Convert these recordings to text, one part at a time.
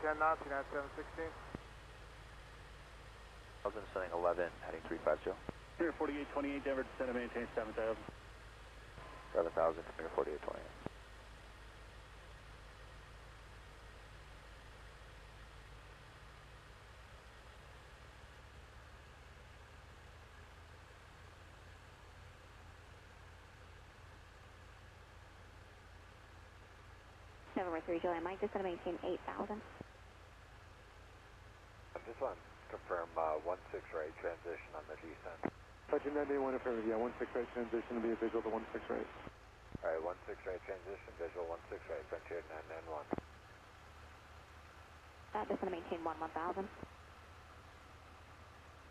10 knots, United 716. Oakland sending 11, heading 350. Spirit 4828, Denver, descend and maintain 7,000. 7,000, Spirit 4828. November 3, July, Mike, just going to maintain 8,000. I just want to confirm 16 right transition on the descent. Touching that day 1 affirmative, yeah, 16 right transition to be a visual to 16 right. Alright, 16 right transition, visual 16 right, Frontier 991. Just going to maintain 1,000.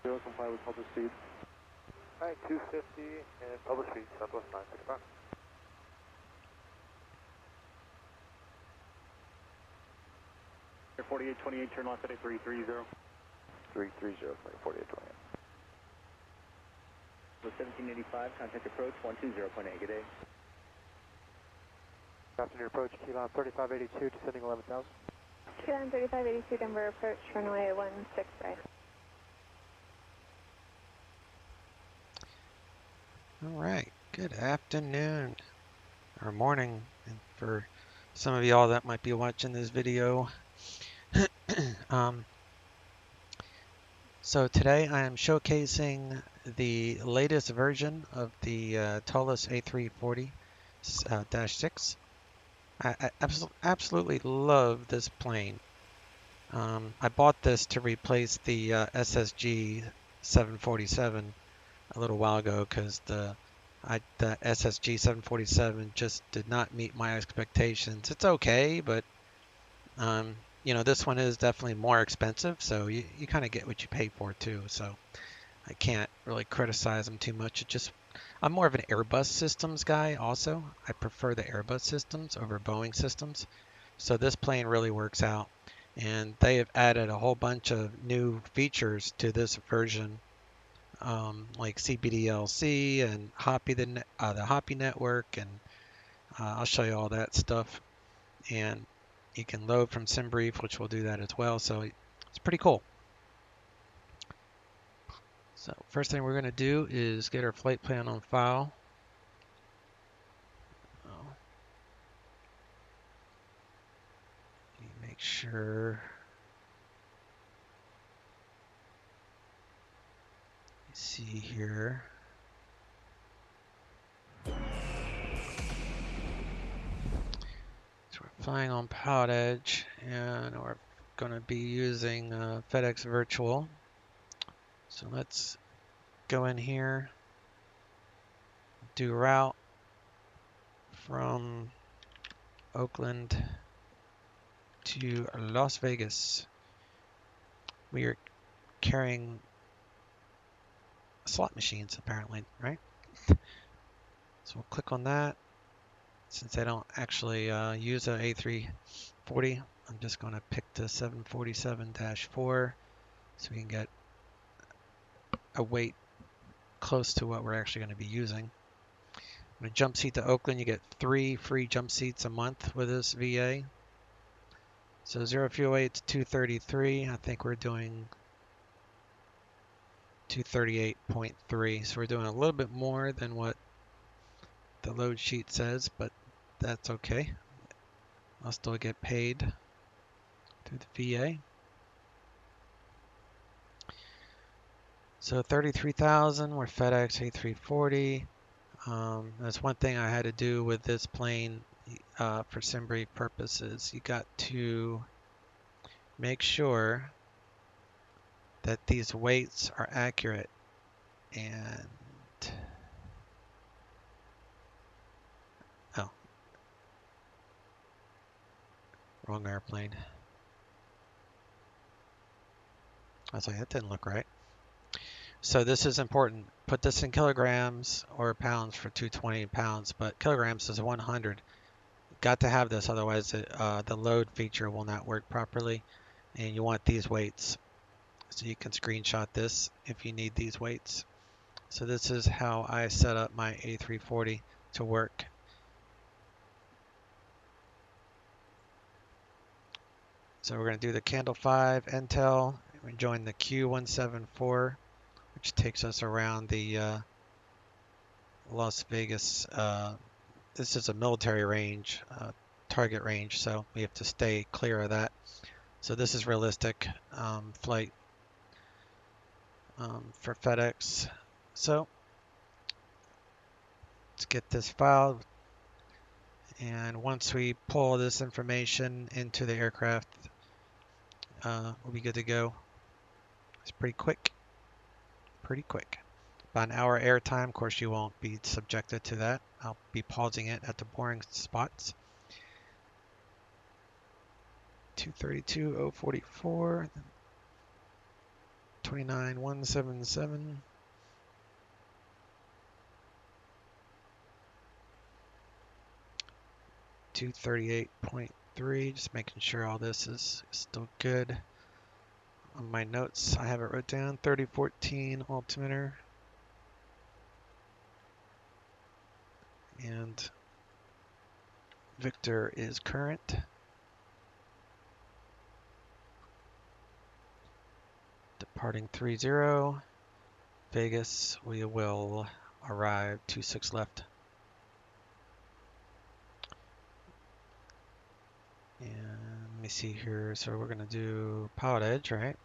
Zero, comply with public speed. Alright, 250 and public speed, Southwest 965. Spirit 4828, turn left at 330. 330, 4828. With 1785, contact approach 120.8, good day. Afternoon approach, Keyline 3582, descending 11,000. Keyline 3582, Denver approach, runway 16 right. All right, good afternoon or morning, and for some of y'all that might be watching this video. So today I am showcasing the latest version of the Toliss A340-6. I absolutely love this plane. I bought this to replace the SSG 747 a little while ago because the SSG 747 just did not meet my expectations. It's okay, but you know, this one is definitely more expensive, so you kind of get what you pay for too. So I can't really criticize them too much. I'm more of an Airbus systems guy also. I prefer the Airbus systems over Boeing systems. So this plane really works out. And they have added a whole bunch of new features to this version, like CBDLC and Hoppy, the Hoppy network, and I'll show you all that stuff. And you can load from SimBrief, which will do that as well. So it's pretty cool. So first thing we're going to do is get our flight plan on file. Make sure. Let's see here. So we're flying on Pilot Edge, and we're going to be using FedEx Virtual. So let's go in here, do route from Oakland to Las Vegas. We are carrying slot machines apparently, right? So we'll click on that. Since I don't actually use an A340, I'm just going to pick the 747-4 so we can get a weight close to what we're actually going to be using. When a jump seat to Oakland, you get 3 free jump seats a month with this VA. So 0 fuel weight to 233. I think we're doing 238.3. So we're doing a little bit more than what the load sheet says, but that's okay. I'll still get paid through the VA. So 33,000, we're FedEx A340. That's one thing I had to do with this plane for SimBrief purposes. You got to make sure that these weights are accurate. And wrong airplane. I was like, that didn't look right. So this is important. Put this in kilograms or pounds for 220 pounds, but kilograms is 100. Got to have this, otherwise the load feature will not work properly. And you want these weights. So you can screenshot this if you need these weights. So this is how I set up my A340 to work. So we're going to do the Candle 5 Intel. We join the Q174, which takes us around the Las Vegas. This is a military range, target range, so we have to stay clear of that. So this is realistic flight for FedEx. So let's get this filed. And once we pull this information into the aircraft, we'll be good to go. It's pretty quick. Pretty quick. About an hour airtime. Of course, you won't be subjected to that. I'll be pausing it at the boring spots. 232.044. 29.177. 238.3. Just making sure all this is still good. On my notes, I have it wrote down. 3014 altimeter. And Victor is current. Departing 30. Vegas, we will arrive 26 left. And let me see here. So we're going to do pilot edge, right?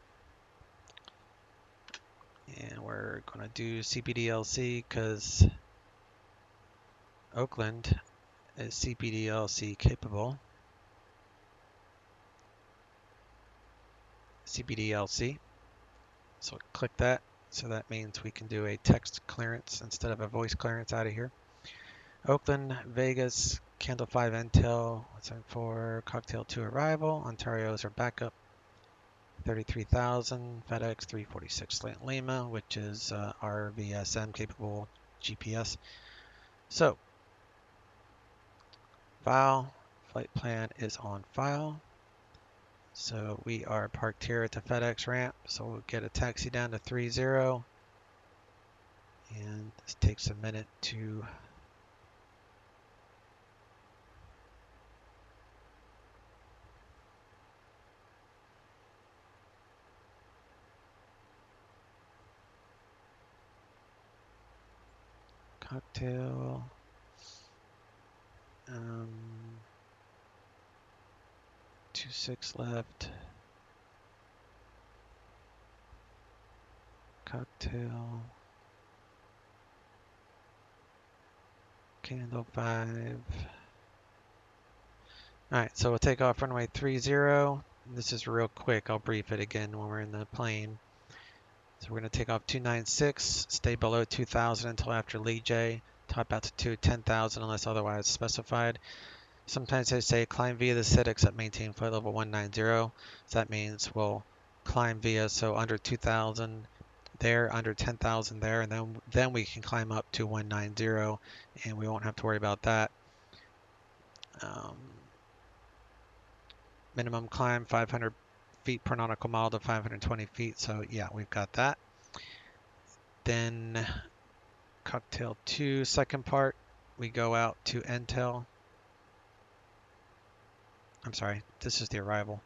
And we're going to do CPDLC because Oakland is CPDLC capable. CPDLC. So click that. So that means we can do a text clearance instead of a voice clearance out of here. Oakland, Vegas, Candle 5 Intel, 174, Cocktail 2 arrival. Ontario's our backup. 33,000, FedEx 346 Lima, which is our VSM capable GPS. So, file, flight plan is on file. So we are parked here at the FedEx ramp. So we'll get a taxi down to 30. And this takes a minute to cocktail. 26 left. Cocktail. Candle 5. Alright, so we'll take off runway 30. This is real quick. I'll brief it again when we're in the plane. So we're going to take off 296, stay below 2,000 until after Lee J, top altitude 10,000 unless otherwise specified. Sometimes they say climb via the CITIX at maintain flight level 190. So that means we'll climb via, so under 2,000 there, under 10,000 there, and then we can climb up to 190, and we won't have to worry about that. Minimum climb 500 feet per nautical mile to 520 feet. So yeah, we've got that. Then cocktail 2, second part, we go out to Intel. I'm sorry, this is the arrival.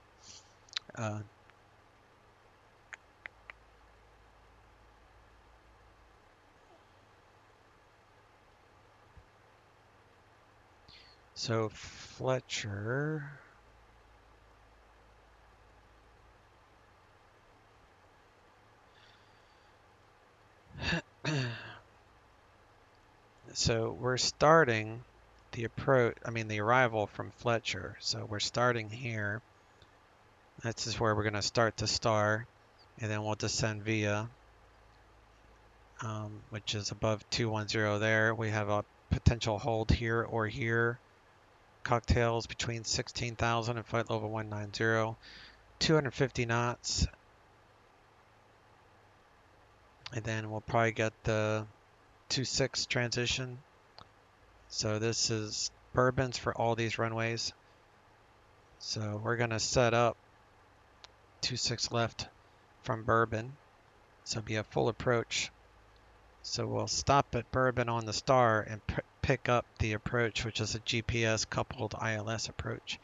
So Fletcher. So we're starting the arrival from Fletcher. So we're starting here. This is where we're going to start to star, and then we'll descend via, which is above 210 there. We have a potential hold here or here. Cocktails between 16,000 and flight level 190. 250 knots. And then we'll probably get the 26 transition. So this is Bourbons for all these runways. So we're going to set up 26 left from Bourbon. So it'll be a full approach. So we'll stop at Bourbon on the star and pick up the approach, which is a GPS coupled ILS approach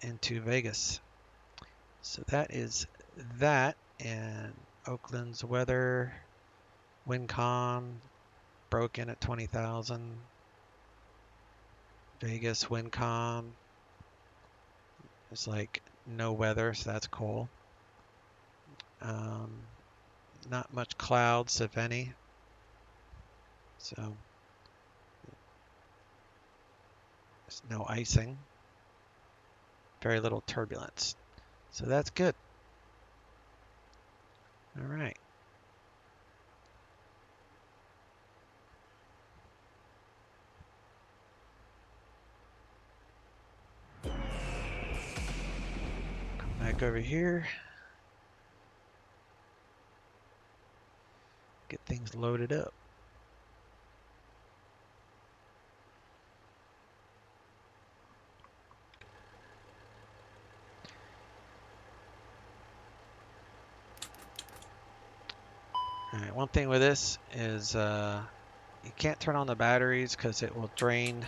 into Vegas. So that is that. And Oakland's weather, wind calm, broken at 20,000. Vegas wind calm. There's like no weather, so that's cool. Not much clouds, if any. So there's no icing. Very little turbulence. So that's good. All right. Come back over here. Get things loaded up. All right, one thing with this is you can't turn on the batteries because it will drain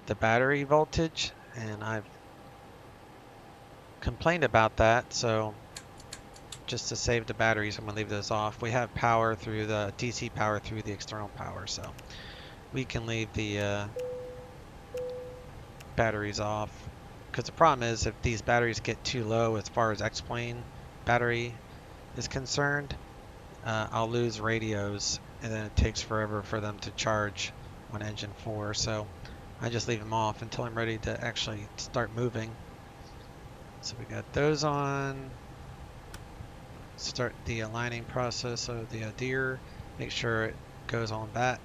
the battery voltage, and I've complained about that, so just to save the batteries, I'm going to leave this off. We have power through the DC power through the external power, so we can leave the batteries off. Because the problem is if these batteries get too low as far as X-plane battery is concerned, I'll lose radios, and then it takes forever for them to charge on engine 4. So I just leave them off until I'm ready to actually start moving. So we got those on. Start the aligning process of the deer. Make sure it goes on that.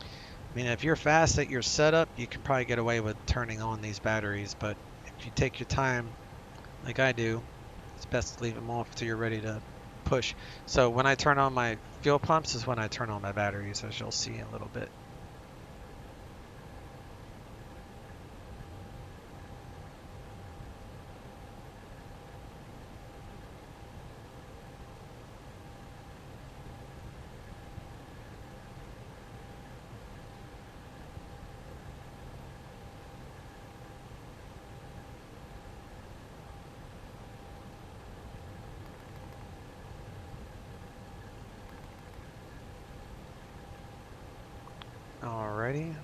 I mean, if you're fast at your setup, you can probably get away with turning on these batteries, but if you take your time, like I do, it's best to leave them off until you're ready to push. So when I turn on my fuel pumps is when I turn on my batteries, as you'll see in a little bit. Alrighty.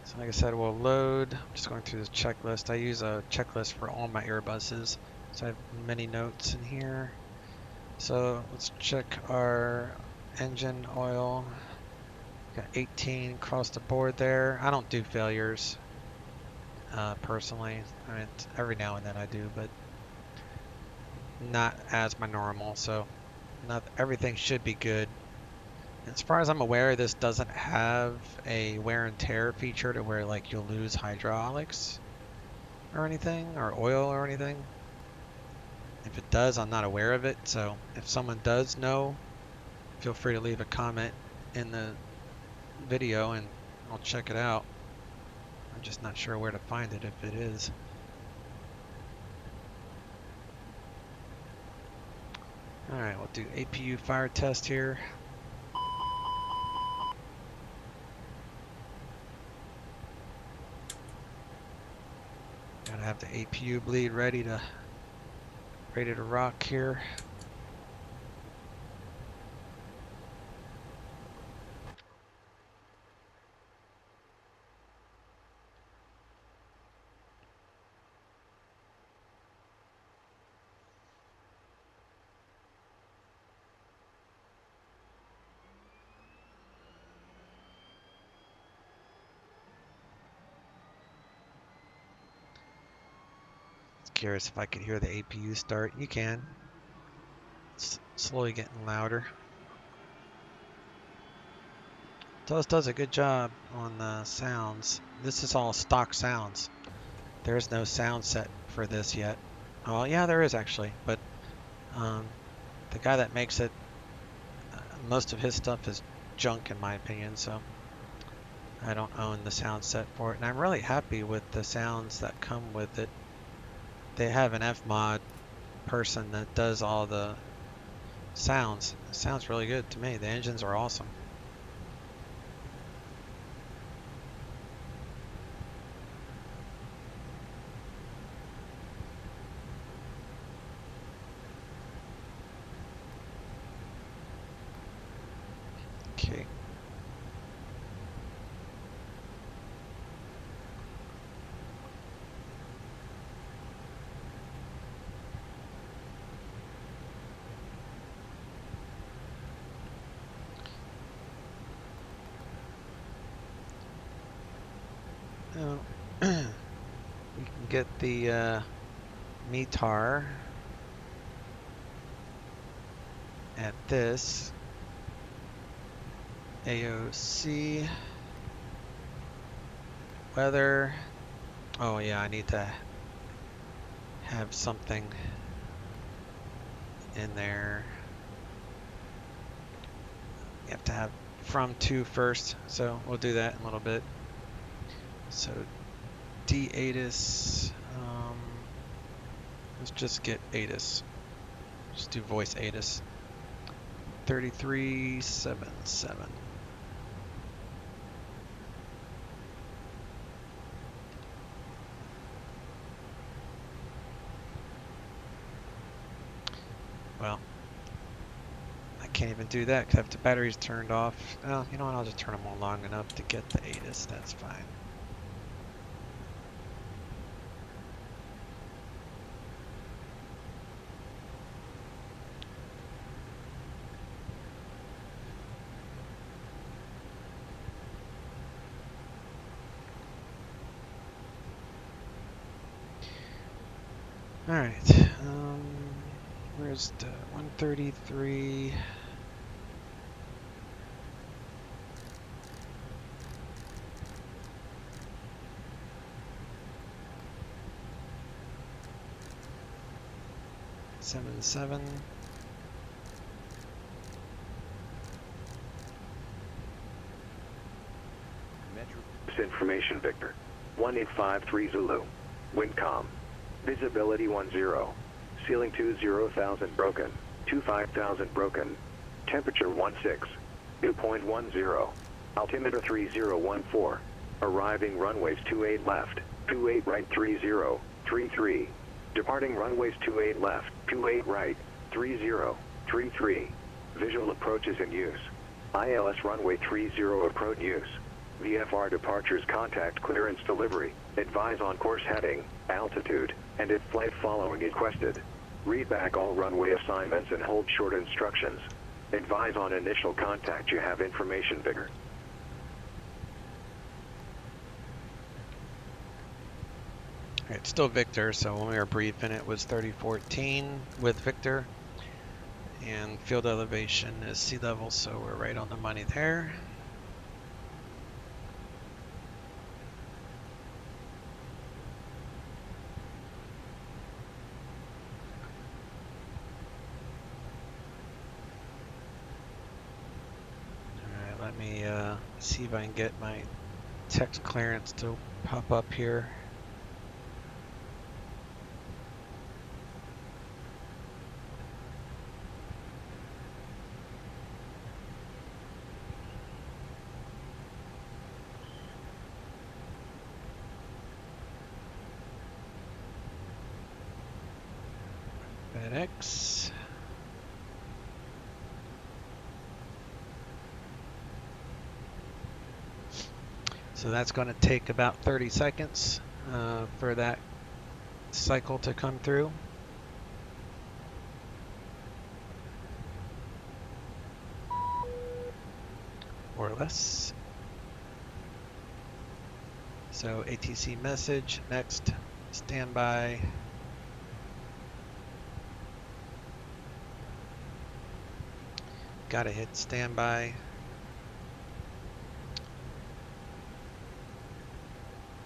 So like I said, we'll load. I'm just going through this checklist. I use a checklist for all my Airbuses, so I have many notes in here. So let's check our engine oil. Got 18 across the board there. I don't do failures personally. I mean, every now and then I do, but not as my normal. So not everything should be good. As far as I'm aware, this doesn't have a wear and tear feature to where like you'll lose hydraulics or anything, or oil or anything. If it does, I'm not aware of it. So if someone does know, feel free to leave a comment in the video and I'll check it out. I'm just not sure where to find it if it is. Alright, we'll do APU fire test here. Gotta have the APU bleed ready to rock here. Curious if I could hear the APU start. You can. It's slowly getting louder. Toliss does a good job on the sounds. This is all stock sounds. There's no sound set for this yet. Oh yeah, there is actually, but the guy that makes it, most of his stuff is junk in my opinion, so I don't own the sound set for it. And I'm really happy with the sounds that come with it. They have an F-mod person that does all the Sounds really good to me. The engines are awesome. Okay. Oh, we can get the METAR at this AOC weather. Oh yeah, I need to have something in there. You have to have from to first, so we'll do that in a little bit. So D ATIS, let's just get ATIS. Just do voice ATIS. 3377. Well, I can't even do that because I have the batteries turned off. Oh, you know what? I'll just turn them on long enough to get the ATIS. That's fine. All right. Where's the 133? Seven. Information Victor. 1853 Zulu. Windcom. Visibility 10. Ceiling 20,000 broken. 25,000 broken. Temperature 16. Dew point 10. Altimeter 3014. Arriving runways 28 left. 28 right 30. 33. Departing runways 28 left. 28 right. 30. 33. Visual approaches in use. ILS runway 30 approach use. VFR departures contact clearance delivery. Advise on course heading, altitude, and if flight following requested. Read back all runway assignments and hold short instructions. Advise on initial contact you have information Victor. Alright, still Victor, so when we were briefing it was 3014 with Victor. And field elevation is sea level, so we're right on the money there. Let me see if I can get my text clearance to pop up here. FedEx. So that's going to take about 30 seconds for that cycle to come through. Or less. So ATC message, next, standby. Gotta hit standby.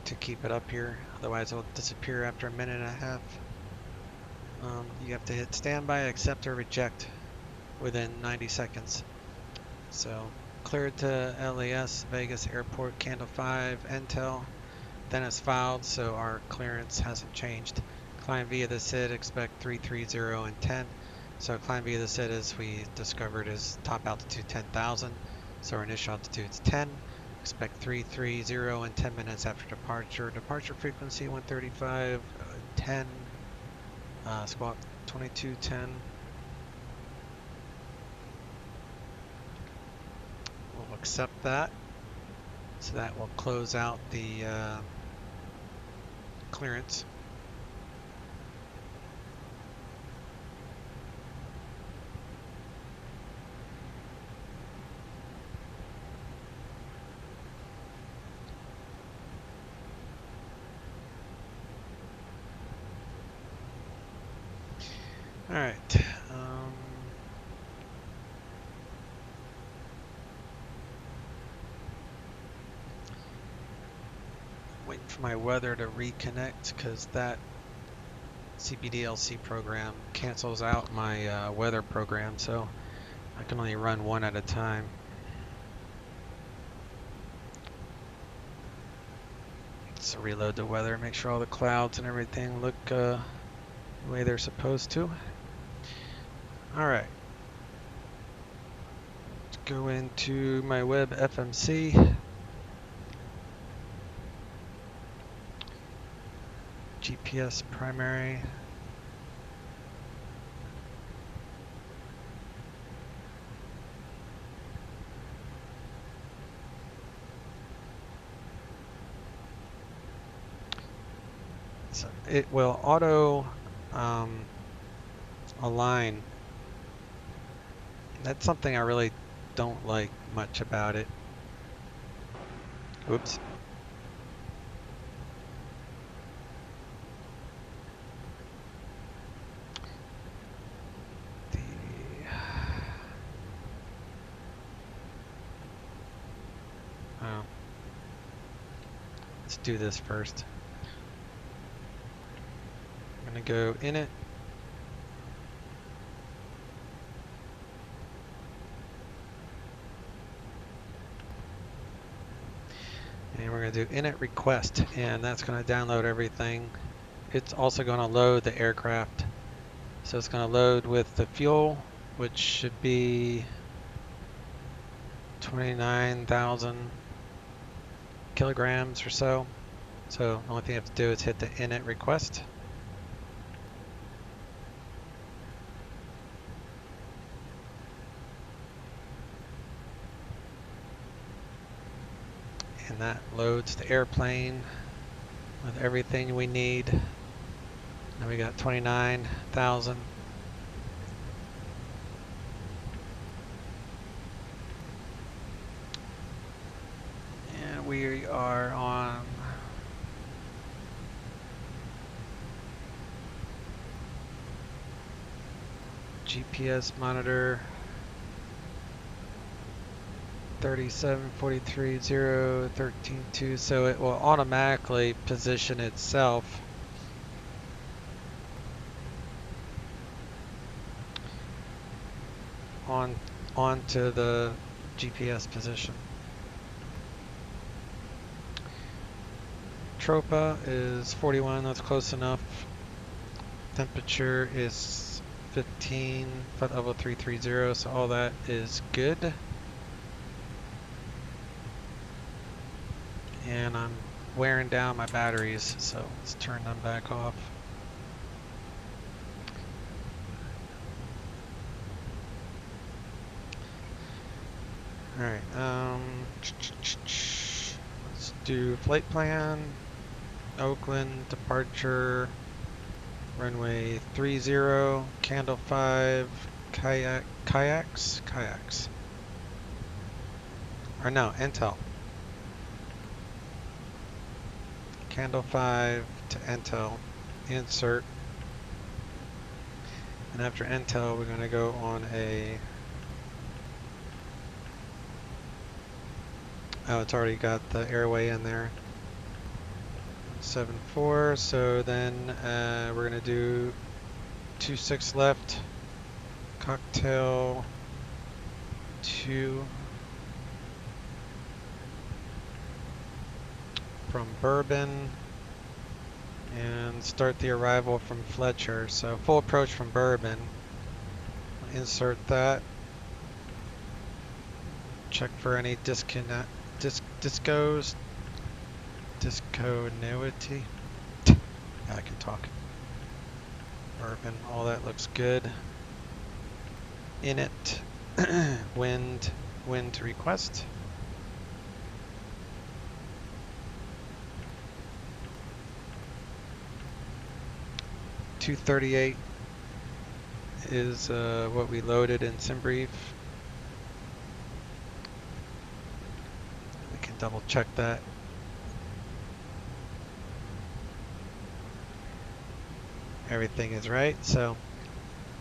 To keep it up here, otherwise it'll disappear after a minute and a half. You have to hit standby, accept or reject within 90 seconds. So cleared to LAS, Vegas Airport, Candle 5, Intel. Then it's filed, so our clearance hasn't changed. Climb via the SID, expect 330 and 10. So climb via the SID, as we discovered, is top altitude 10,000. So our initial altitude is 10. Expect 330 in 10 minutes after departure. Departure frequency 135, 10. Squawk 2210. We'll accept that. So that will close out the clearance. All right. Waiting for my weather to reconnect because that CBDLC program cancels out my weather program, so I can only run one at a time. Let's reload the weather, make sure all the clouds and everything look the way they're supposed to. All right. Let's go into my web FMC. GPS primary. So it will auto align. That's something I really don't like much about it. Oops. Let's do this first. I'm gonna go in it. And we're going to do init request, and that's going to download everything. It's also going to load the aircraft. So it's going to load with the fuel, which should be 29,000 kilograms or so. So the only thing you have to do is hit the init request. And that loads the airplane with everything we need. Now we got 29,000. And we are on GPS monitor 3743.013.2, so it will automatically position itself onto the GPS position. Tropa is 41, that's close enough. Temperature is 15, flight level 330, so all that is good. And I'm wearing down my batteries, so let's turn them back off. Alright, let's do flight plan. Oakland, departure, runway 30, candle 5, kayaks? Or no, Intel. Candle 5 to Intel, insert, and after Intel we're going to go on a, oh, it's already got the airway in there, 7-4, so then we're going to do 26 left, cocktail 2 from Bourbon, and start the arrival from Fletcher. So full approach from Bourbon, Insert that. Check for any discos, discontinuity. I can talk. Urban, all that looks good. Init, wind request. $238 is what we loaded in SimBrief. We can double check that. Everything is right, so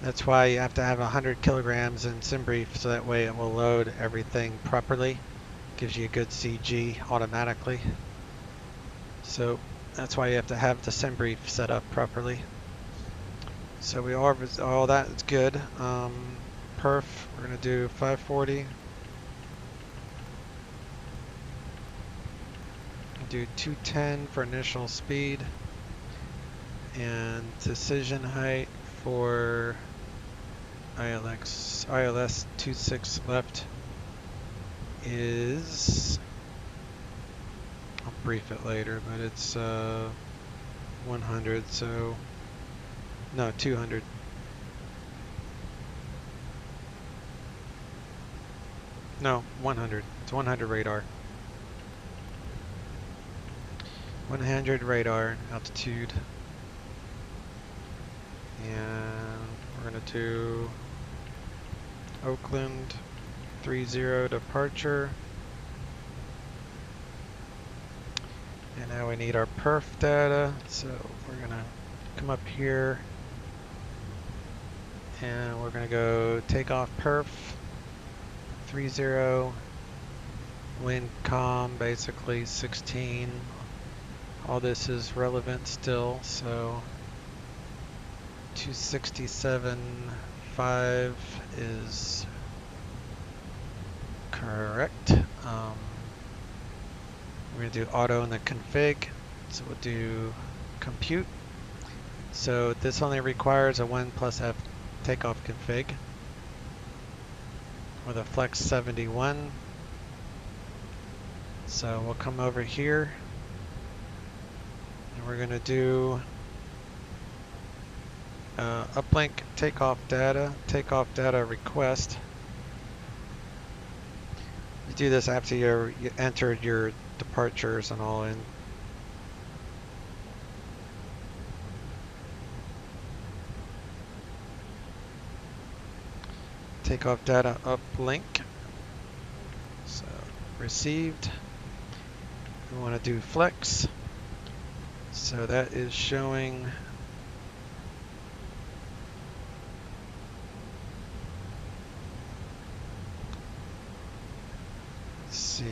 that's why you have to have 100 kilograms in SimBrief, so that way it will load everything properly. Gives you a good CG automatically. So that's why you have to have the SimBrief set up properly. So we are, all that is good. Perf, we're gonna do 540. Do 210 for initial speed. And decision height for ILS 26 left is, I'll brief it later, but it's 100, so no, 200. No, 100. It's 100 radar. 100 radar altitude. And we're going to do Oakland 30 departure. And now we need our perf data. So we're going to come up here and we're going to go take off perf 30, wind calm basically 16. All this is relevant still, so 267.5 is correct. We're going to do auto in the config, so we'll do compute. So this only requires a 1+F takeoff config with a flex 71. So we'll come over here and we're going to do uplink takeoff data request. You do this after you entered your departures and all in. Takeoff data uplink. So received. We want to do flex. So that is showing see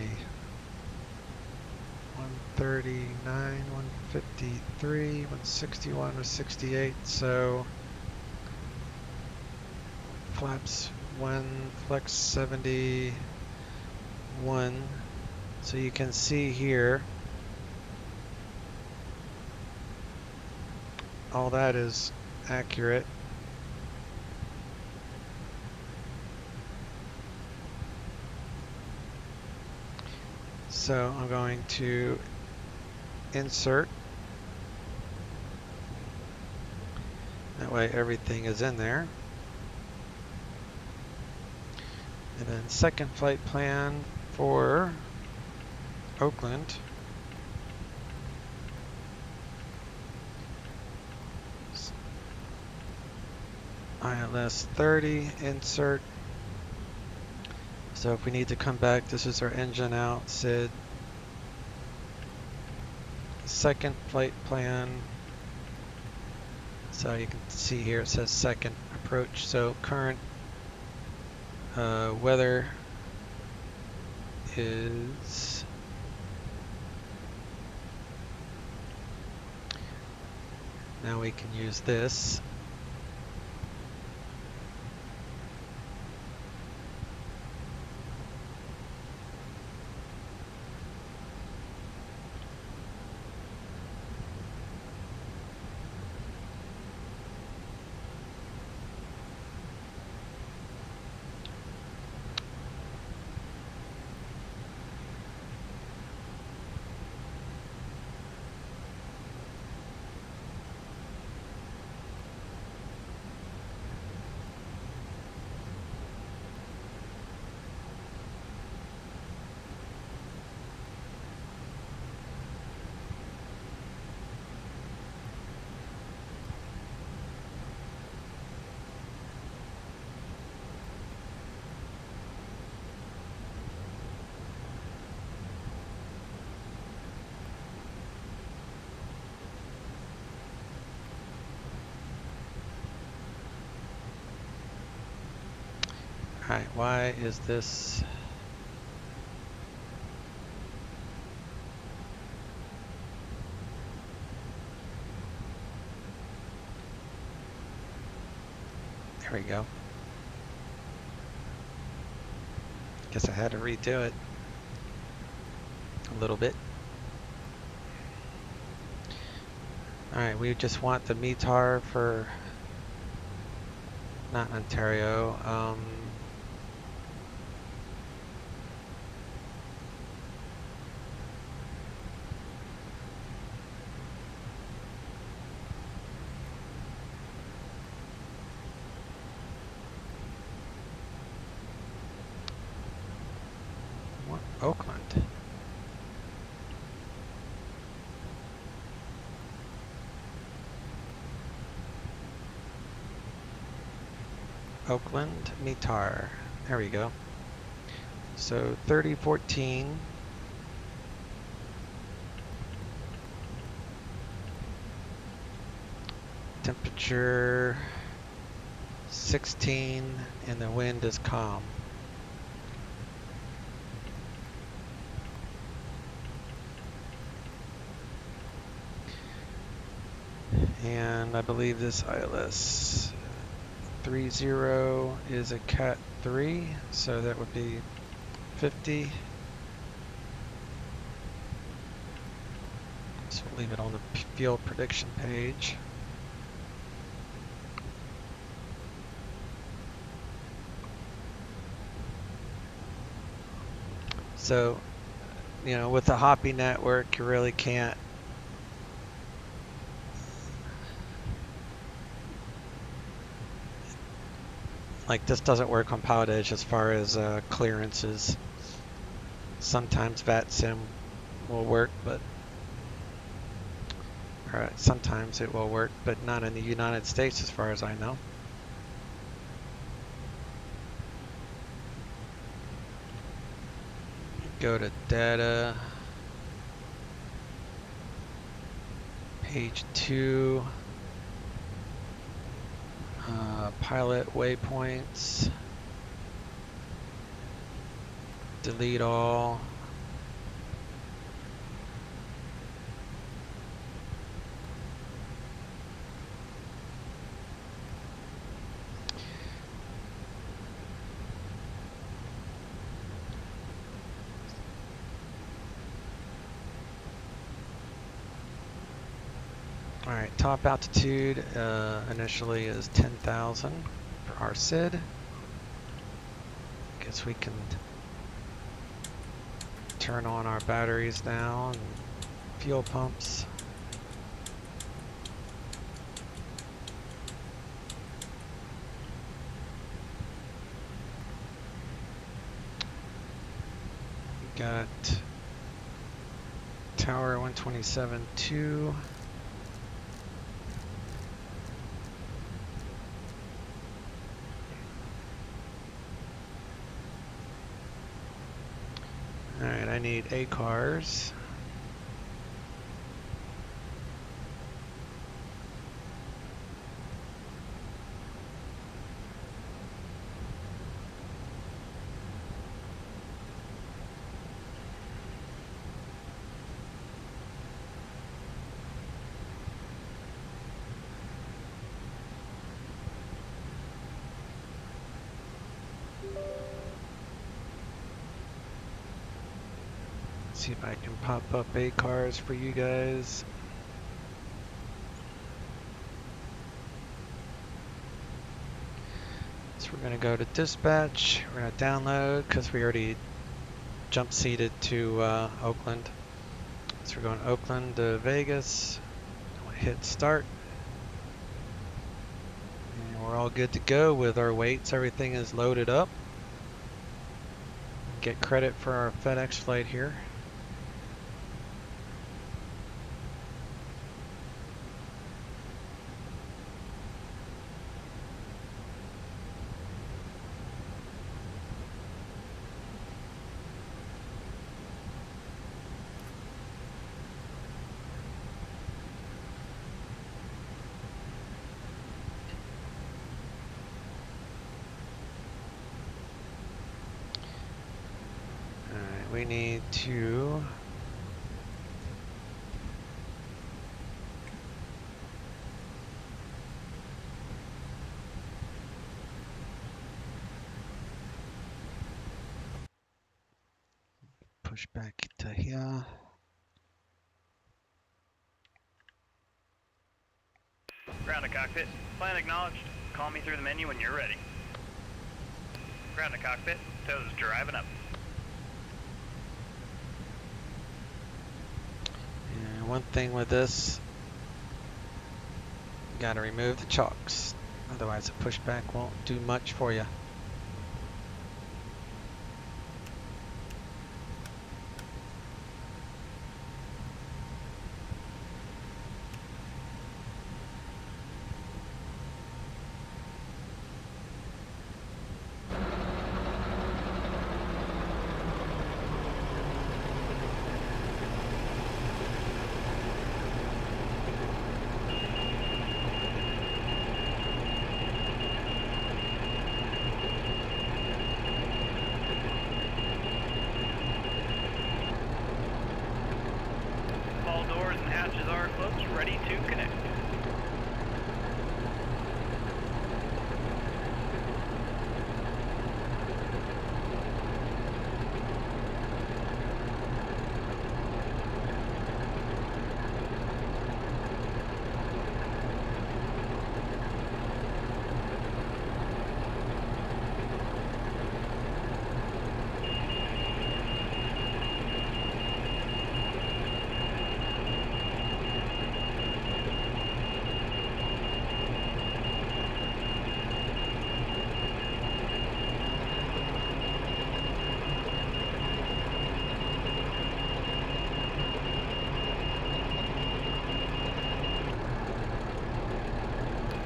139, 153, 161, 168. So flaps 1, flex 71. So you can see here all that is accurate. So I'm going to insert. That way everything is in there. And then second flight plan for Oakland. ILS 30, insert. So if we need to come back, this is our engine out, SID. Second flight plan. So you can see here it says second approach. So current weather is now we can use this. Alright, why is this? There we go. Guess I had to redo it a little bit. Alright, we just want the METAR for, not Ontario, Oakland. Oakland, METAR. There we go. So 3014. Temperature 16 and the wind is calm. And I believe this ILS 30 is a Cat 3, so that would be 50. So we'll leave it on the fuel prediction page. So, you know, with the Hoppy network, you really can't like this doesn't work on Pilot Edge as far as clearances. Sometimes VATSIM will work, but sometimes it will work, but not in the United States as far as I know. Go to data, page 2, pilot waypoints, delete all. Alright, top altitude initially is 10,000 for our SID. Guess we can turn on our batteries now and fuel pumps. We got tower 127.2. Alright, I need A cars. See if I can pop up A cars for you guys. So we're going to go to dispatch. We're going to download because we already jump seated to Oakland. So we're going Oakland to Vegas. We'll hit start. And we're all good to go with our weights. Everything is loaded up. Get credit for our FedEx flight here. we need to push back to here. Ground to cockpit. Plan acknowledged. Call me through the menu when you're ready. Ground to cockpit. Toes driving up. And one thing with this, you gotta remove the chocks. Otherwise the pushback won't do much for you. All doors and hatches are closed, ready to connect.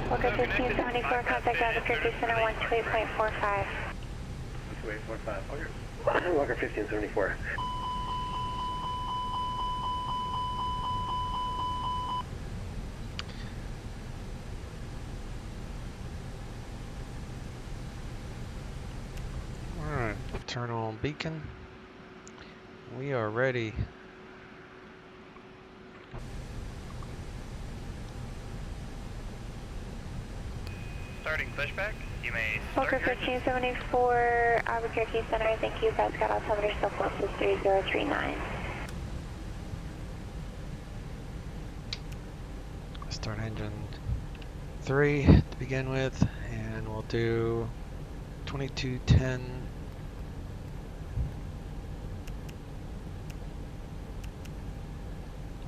Walker 1574, contact Albuquerque Center 128.45. 128.45. Walker 1574. Alright, turn on beacon. We are ready. Starting pushback. You may start Walker your engine. 1574, Albuquerque Center, thank you. Guys got altimeter still close to 3039. Start engine 3 to begin with, and we'll do 2210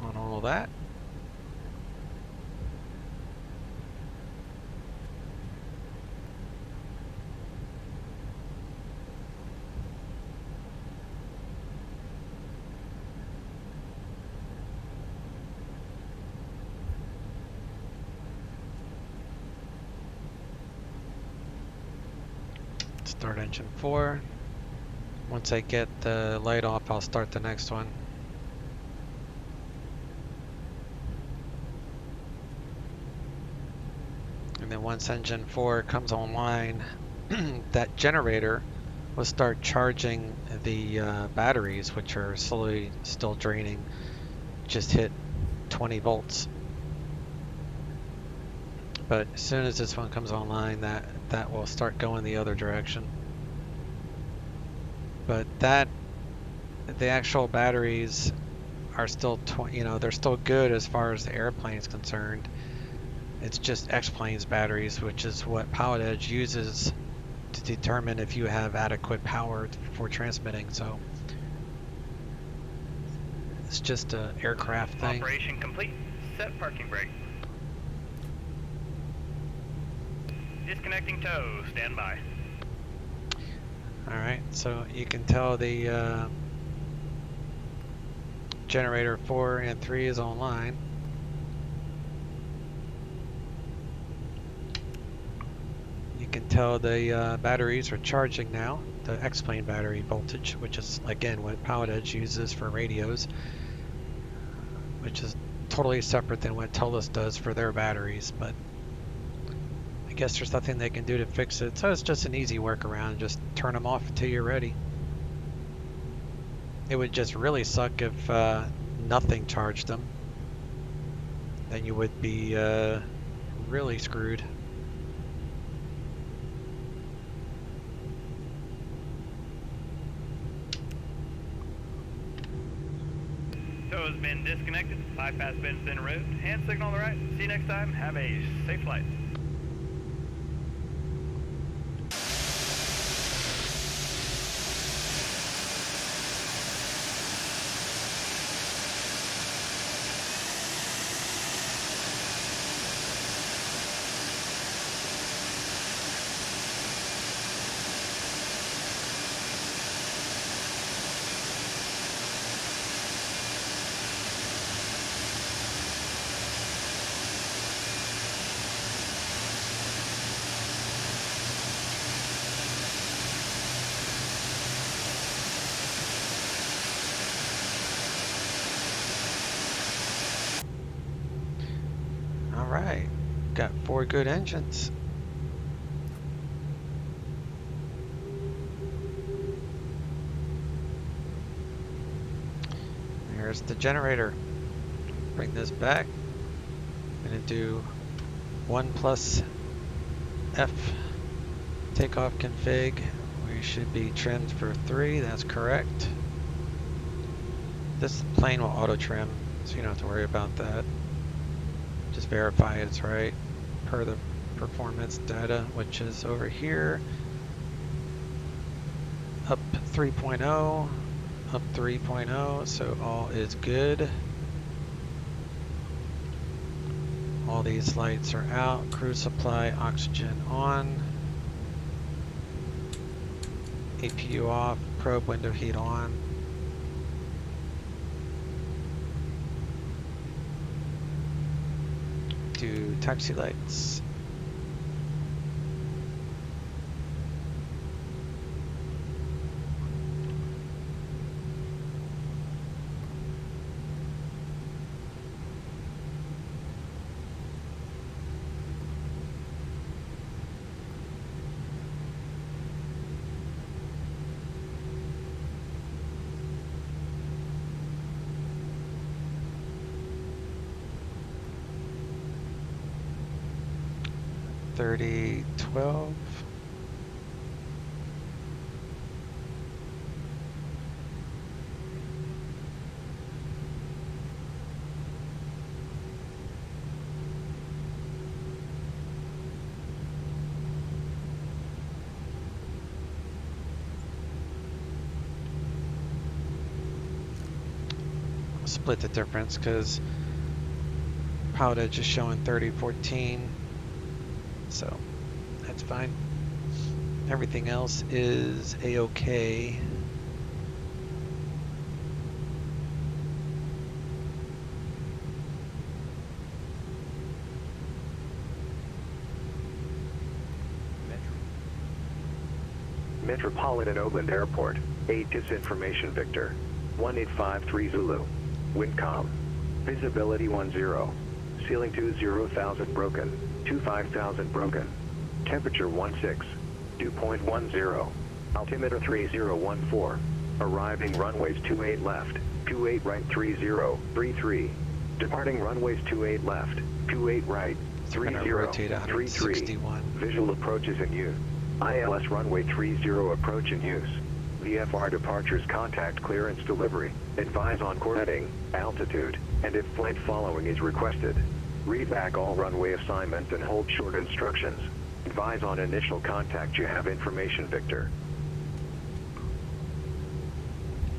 on all of that. Start engine 4. Once I get the light off, I'll start the next one. And then once engine 4 comes online, that generator will start charging the batteries, which are slowly still draining. Just hit 20 volts. But as soon as this one comes online, that will start going the other direction. But the actual batteries are still, they're still good as far as the airplane is concerned. It's just X-Plane's batteries, which is what Pilot Edge uses to determine if you have adequate power for transmitting. So it's just an aircraft thing. Operation complete. Set parking brake. Disconnecting tow. Stand by. Alright, so you can tell the generator 4 and 3 is online. You can tell the batteries are charging now, the X-Plane battery voltage, which is again what Pilot Edge uses for radios, which is totally separate than what Toliss does for their batteries, but I guess there's nothing they can do to fix it, so it's just an easy workaround. Just turn them off until you're ready. It would just really suck if nothing charged them. Then you would be really screwed. Tow has been disconnected. Bypass bin's been removed. Hand signal on the right. See you next time. Have a safe flight. Alright, got 4 good engines. Here's the generator. Bring this back. I'm gonna do 1 plus F takeoff config. We should be trimmed for 3, that's correct. This plane will auto trim, so you don't have to worry about that. Just verify it's right per the performance data, which is over here. Up 3.0, up 3.0, so all is good. All these lights are out, crew supply, oxygen on. APU off, probe window heat on. Do taxi lights. $30.12. Split the difference because pilot edge is showing 30.14. So that's fine. Everything else is a-okay. Metropolitan Oakland Airport, 8 Disinformation Victor, 1853 Zulu, Windcom, visibility 10, ceiling 20,000 broken, 25,000 broken, temperature 16, dew point 10, altimeter 3014, arriving runways 28 left, 28 right 3033, departing runways 28 left, 28 right, 3033, visual approaches in use, ILS runway 30 approach in use, VFR departures contact clearance delivery, advise on course heading, altitude, and if flight following is requested. Read back all runway assignments and hold short instructions. Advise on initial contact you have information Victor.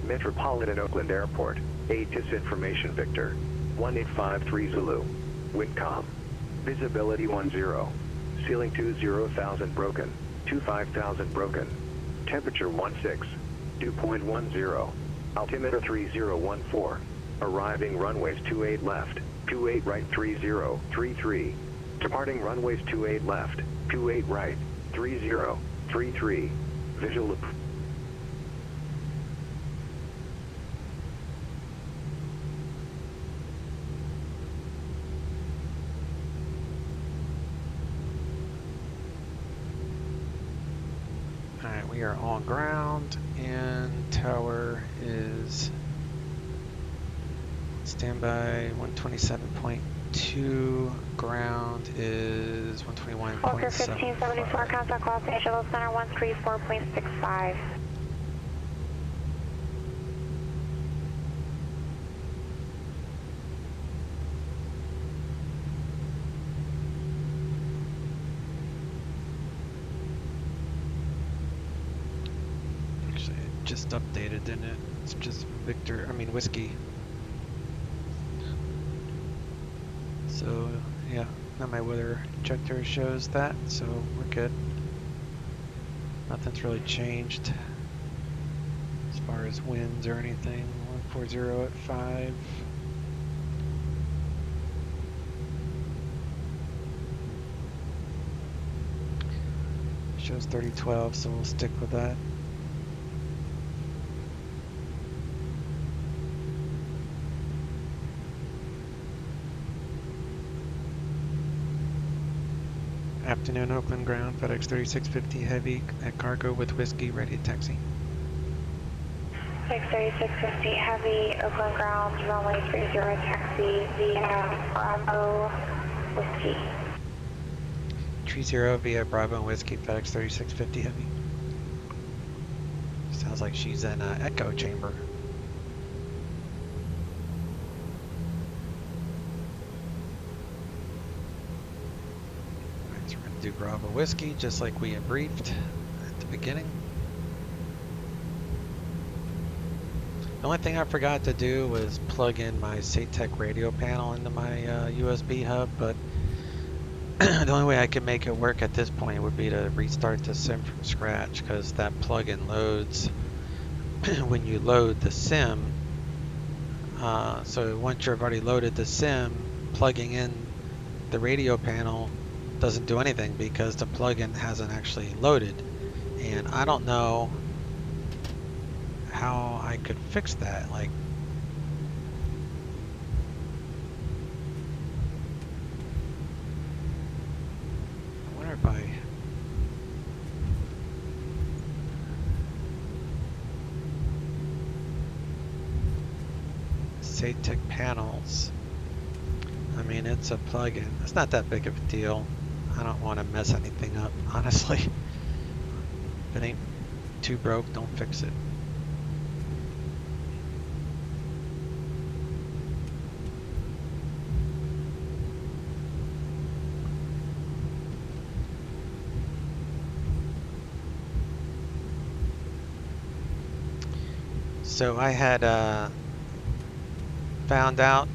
Metropolitan Oakland Airport, 8 Disinformation Victor, 1853 Zulu, Windcom, visibility 10, ceiling 20,000 broken, 25,000 broken, temperature 16, dew point 10, altimeter 3014, arriving runways 28 left, 28 right 3033, departing runways 28 left, 28 right, 3033, visual approach. Alright, we are on ground in tower is standby 127.2, ground is 121.7. Walker 1574, contact Los Angeles Center 134.65. Actually, it just updated, didn't it? It's just whiskey. So, yeah, now my weather injector shows that, so we're good. Nothing's really changed as far as winds or anything. 140 at 5. Shows 3012, so we'll stick with that. Afternoon, Oakland ground, FedEx 3650 heavy at cargo with whiskey, ready to taxi. FedEx 3650 heavy, Oakland ground, runway 30 taxi via Bravo Whiskey. 30 via Bravo Whiskey, FedEx 3650 heavy. Sounds like she's in an echo chamber. Do Bravo Whiskey just like we had briefed at the beginning. The only thing I forgot to do was plug in my SATEC radio panel into my USB hub, but the only way I could make it work at this point would be to restart the sim from scratch, because that plug-in loads when you load the sim. So once you've already loaded the sim, plugging in the radio panel doesn't do anything because the plugin hasn't actually loaded, and I don't know how I could fix that. Like, I wonder if I SATEC panels. I mean, it's a plugin. It's not that big of a deal. I don't want to mess anything up, honestly. If it ain't too broke, don't fix it. So I had found out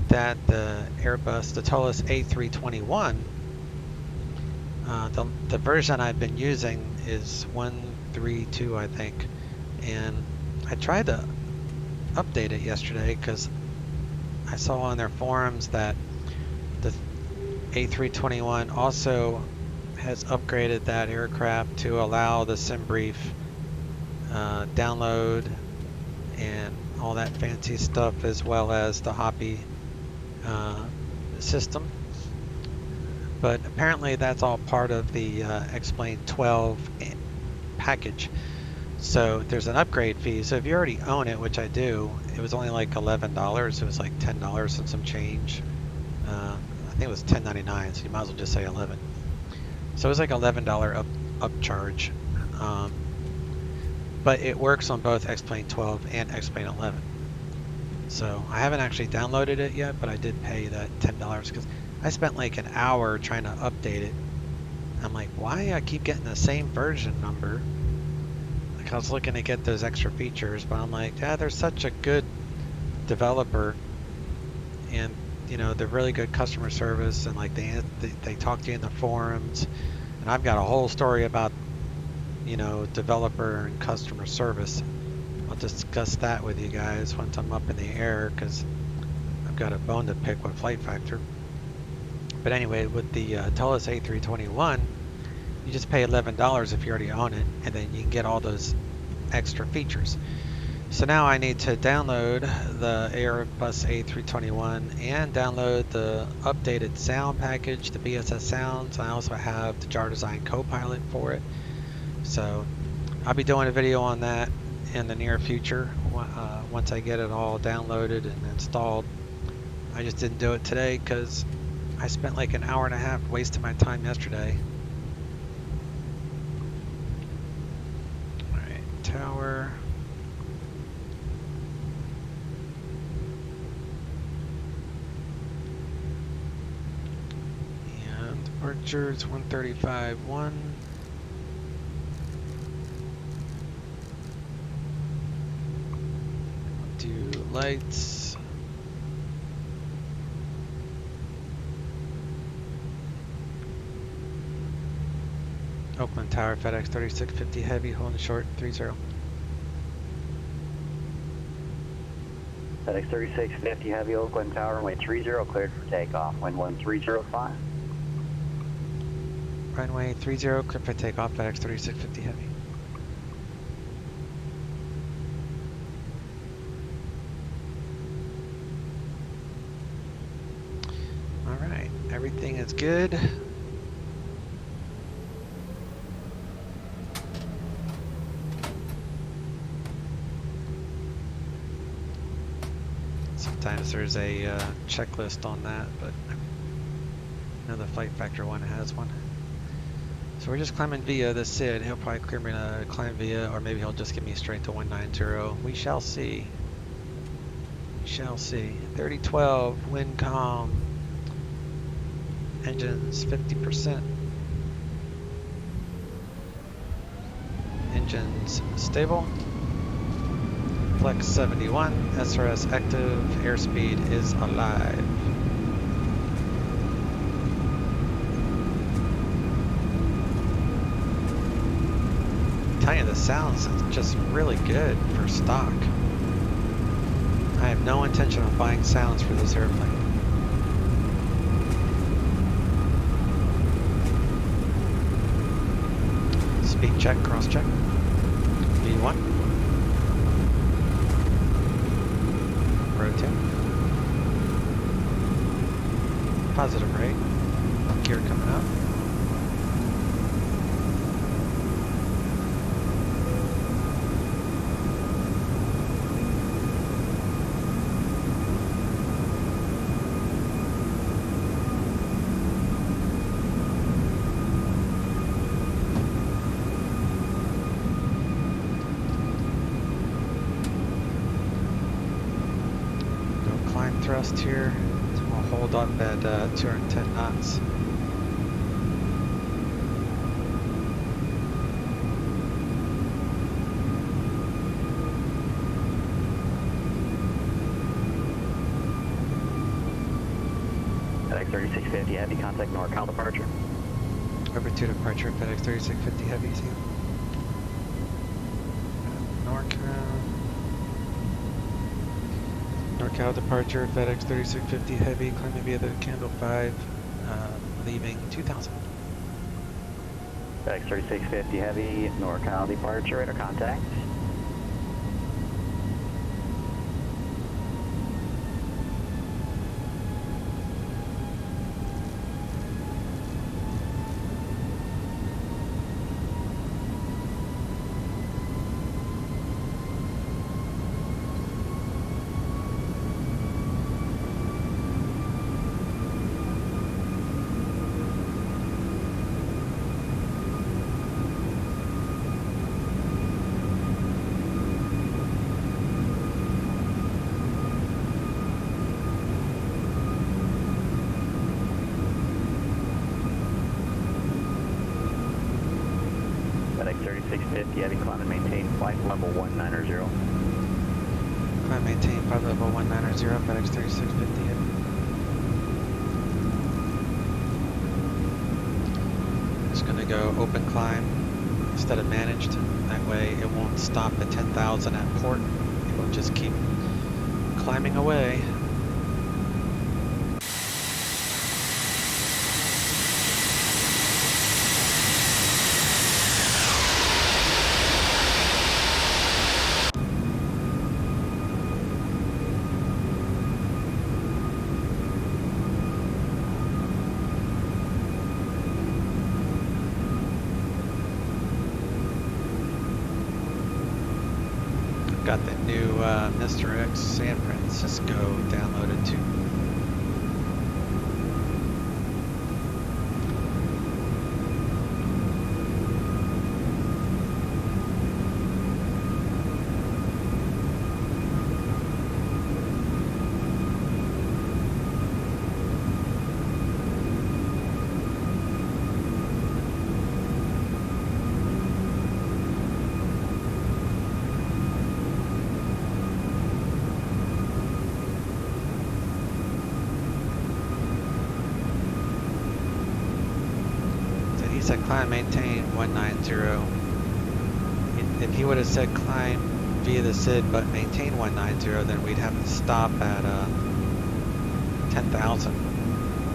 that the Airbus, the Toliss A321, the version I've been using is 132, I think, and I tried to update it yesterday because I saw on their forums that the A321 also has upgraded that aircraft to allow the SimBrief download and all that fancy stuff, as well as the Hoppy system. But apparently that's all part of the XP11 package. So there's an upgrade fee. So if you already own it, which I do, it was only like $11. It was like $10 and some change. I think it was $10.99, so you might as well just say 11. So it was like $11 upcharge. But it works on both XP11 and XP11. So I haven't actually downloaded it yet, but I did pay that $10 because I spent like an hour trying to update it. I'm like, why I keep getting the same version number? Like, I was looking to get those extra features, but I'm like, yeah, they're such a good developer, and you know, they're really good customer service, and like they talk to you in the forums, and I've got a whole story about, you know, developer and customer service. I'll discuss that with you guys once I'm up in the air, because I've got a bone to pick with Flight Factor. But anyway, with the Toliss A321, you just pay $11 if you already own it, and then you can get all those extra features. So now I need to download the Airbus A321 and download the updated sound package, the BSS sounds. I also have the JAR Design Copilot for it. So I'll be doing a video on that, in the near future once I get it all downloaded and installed. I just didn't do it today because I spent like an hour and a half wasting my time yesterday. Alright, tower. And Archer's 135.1. Do lights. Oakland Tower, FedEx 3650 Heavy, holding short, 30. FedEx 3650 Heavy, Oakland Tower, runway 30, cleared for takeoff, wind 1305. Runway 30, cleared for takeoff, FedEx 3650 Heavy. Alright, everything is good. Sometimes there's a checklist on that, but I know the Fight Factor one has one. So we're just climbing via the SID. He'll probably clear me to climb via, or maybe he'll just get me straight to 190. We shall see. We shall see. 3012, wind calm. Engines 50%. Engines stable. Flex 71, SRS active, airspeed is alive. I'm telling you, the sounds is just really good for stock. I have no intention of buying sounds for this airplane. Speed check, cross check. V1. Rotate. Positive rate. Gear coming up. Thrust here, so we'll hold up at 210 knots. FedEx 3650 Heavy, contact NorCal departure. Over to departure, FedEx 3650 Heavy, see. NorCal departure, FedEx 3650 Heavy, climbing via the Candle 5, leaving 2000. FedEx 3650 Heavy, NorCal departure, radar contact. FedEx 3650 Heavy, climb and maintain flight level 190. Climb and maintain flight level 190, FedEx 3650 Heavy. Just gonna go open climb instead of managed. That way it won't stop at 10,000 at port. It will just keep climbing away. Mr. X San Francisco downloaded too. Said climb maintain 190. If he would have said climb via the SID but maintain 190, then we'd have to stop at 10,000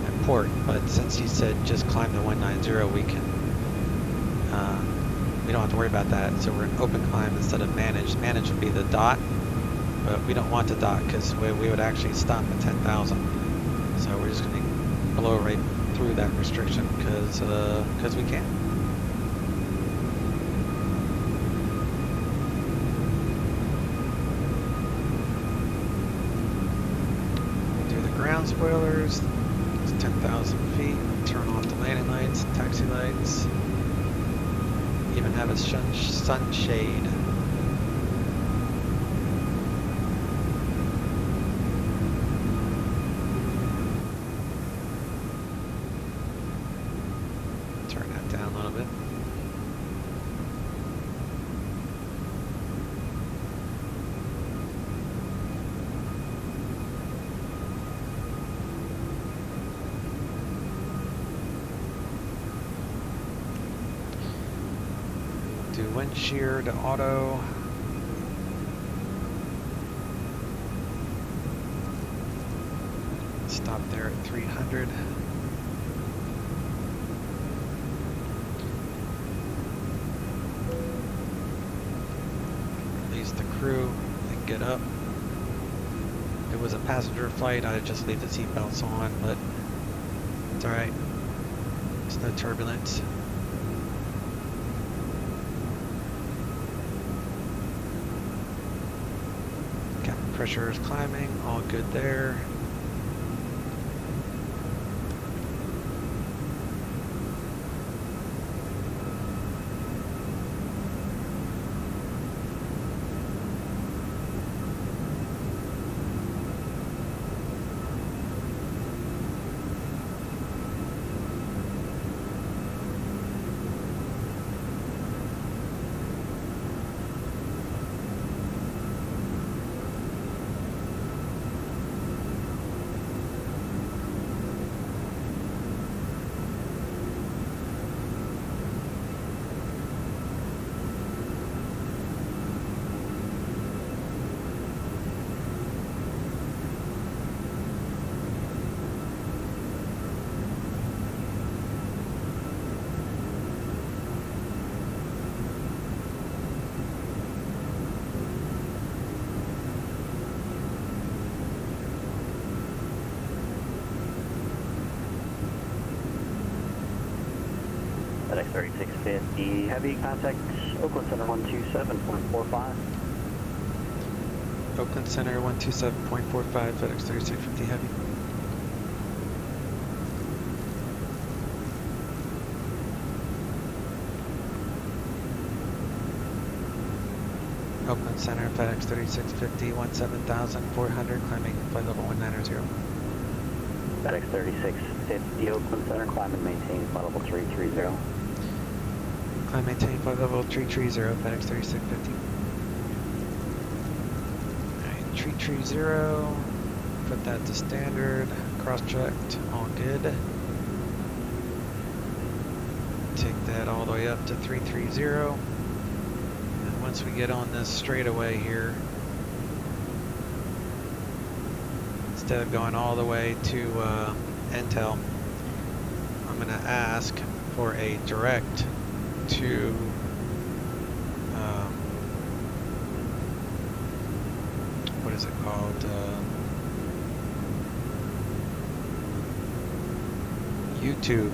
at port. But since he said just climb to 190, we can we don't have to worry about that. So we're in open climb instead of managed. Managed would be the dot, but we don't want the dot because we would actually stop at 10,000. So we're just going to blow right through that restriction because we can. Do the ground spoilers. It's 10,000 feet. Turn off the landing lights, taxi lights. Even have a sunshade. Down a little bit. Do wind shear to auto. Stop there at 300. The crew and get up. If it was a passenger flight, I'd just leave the seatbelts on, but it's alright. There's no turbulence. Cabin pressure is climbing, all good there. FedEx 3650 Heavy, contact Oakland Center 127.45. Oakland Center 127.45, FedEx 3650 Heavy. Oakland Center, FedEx 3650, 17,400, climbing flight level 190. FedEx 3650, Oakland Center, climb and maintain flight level 330. Climb maintain flight level 330, FedEx 3650. Alright, 330, put that to standard, cross-checked, all good. Take that all the way up to 330. And once we get on this straightaway here, instead of going all the way to Intel, I'm going to ask for a direct to what is it called? YouTube.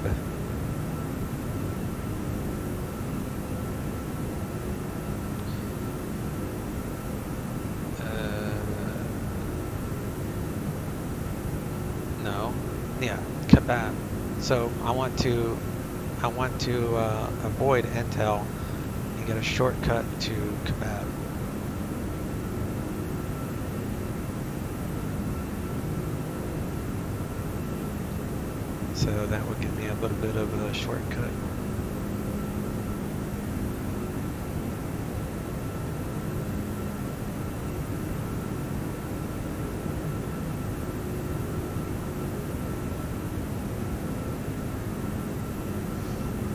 Yeah, kebab. So I want to avoid Intel and get a shortcut to kebab. So that would give me a little bit of a shortcut.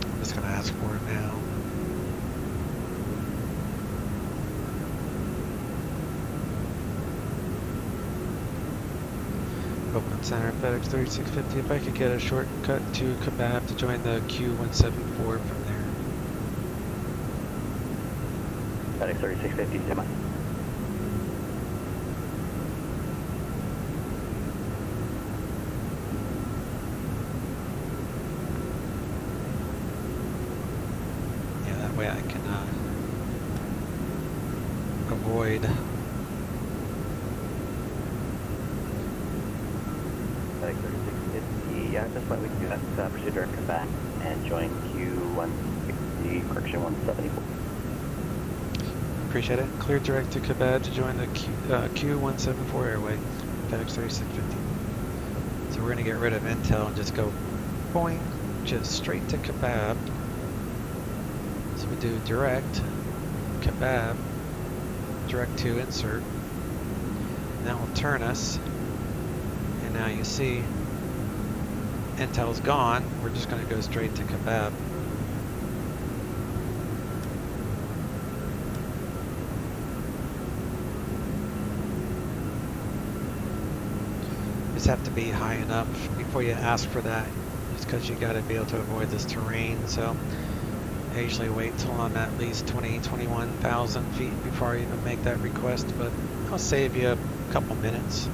I'm just going to ask for it now. Oakland Center, FedEx 3650. If I could get a shortcut to kebab to join the Q174 from there. FedEx 3650, stand by. Yeah, that way I can avoid. FedEx 3650, yeah, just like we can do that, proceed direct kebab and join Q160, correction 174. Appreciate it. Clear direct to kebab to join the Q174 airway, FedEx 3650. So we're going to get rid of Intel and just go boing, just straight to kebab. So we do direct, kebab, direct to insert. And that will turn us. And now you see Intel's gone. We're just going to go straight to kebab. Just have to be high enough before you ask for that, just because you got to be able to avoid this terrain. So I usually wait till I'm at least 21,000 feet before I even make that request, but I'll save you a couple minutes.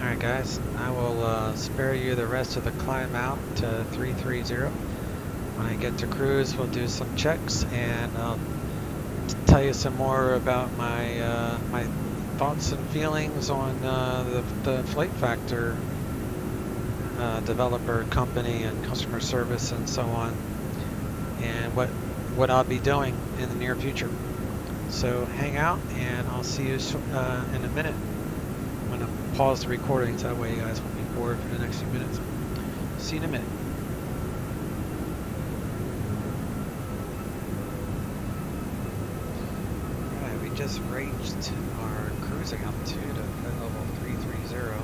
Alright guys, I will spare you the rest of the climb out to 330. When I get to cruise, we'll do some checks and I'll tell you some more about my my thoughts and feelings on the Flight Factor developer company and customer service and so on, and what I'll be doing in the near future. So hang out and I'll see you in a minute. I'm going to pause the recording so that way you guys won't be bored for the next few minutes. See you in a minute. Alright, we just reached our cruising altitude of flight level 330.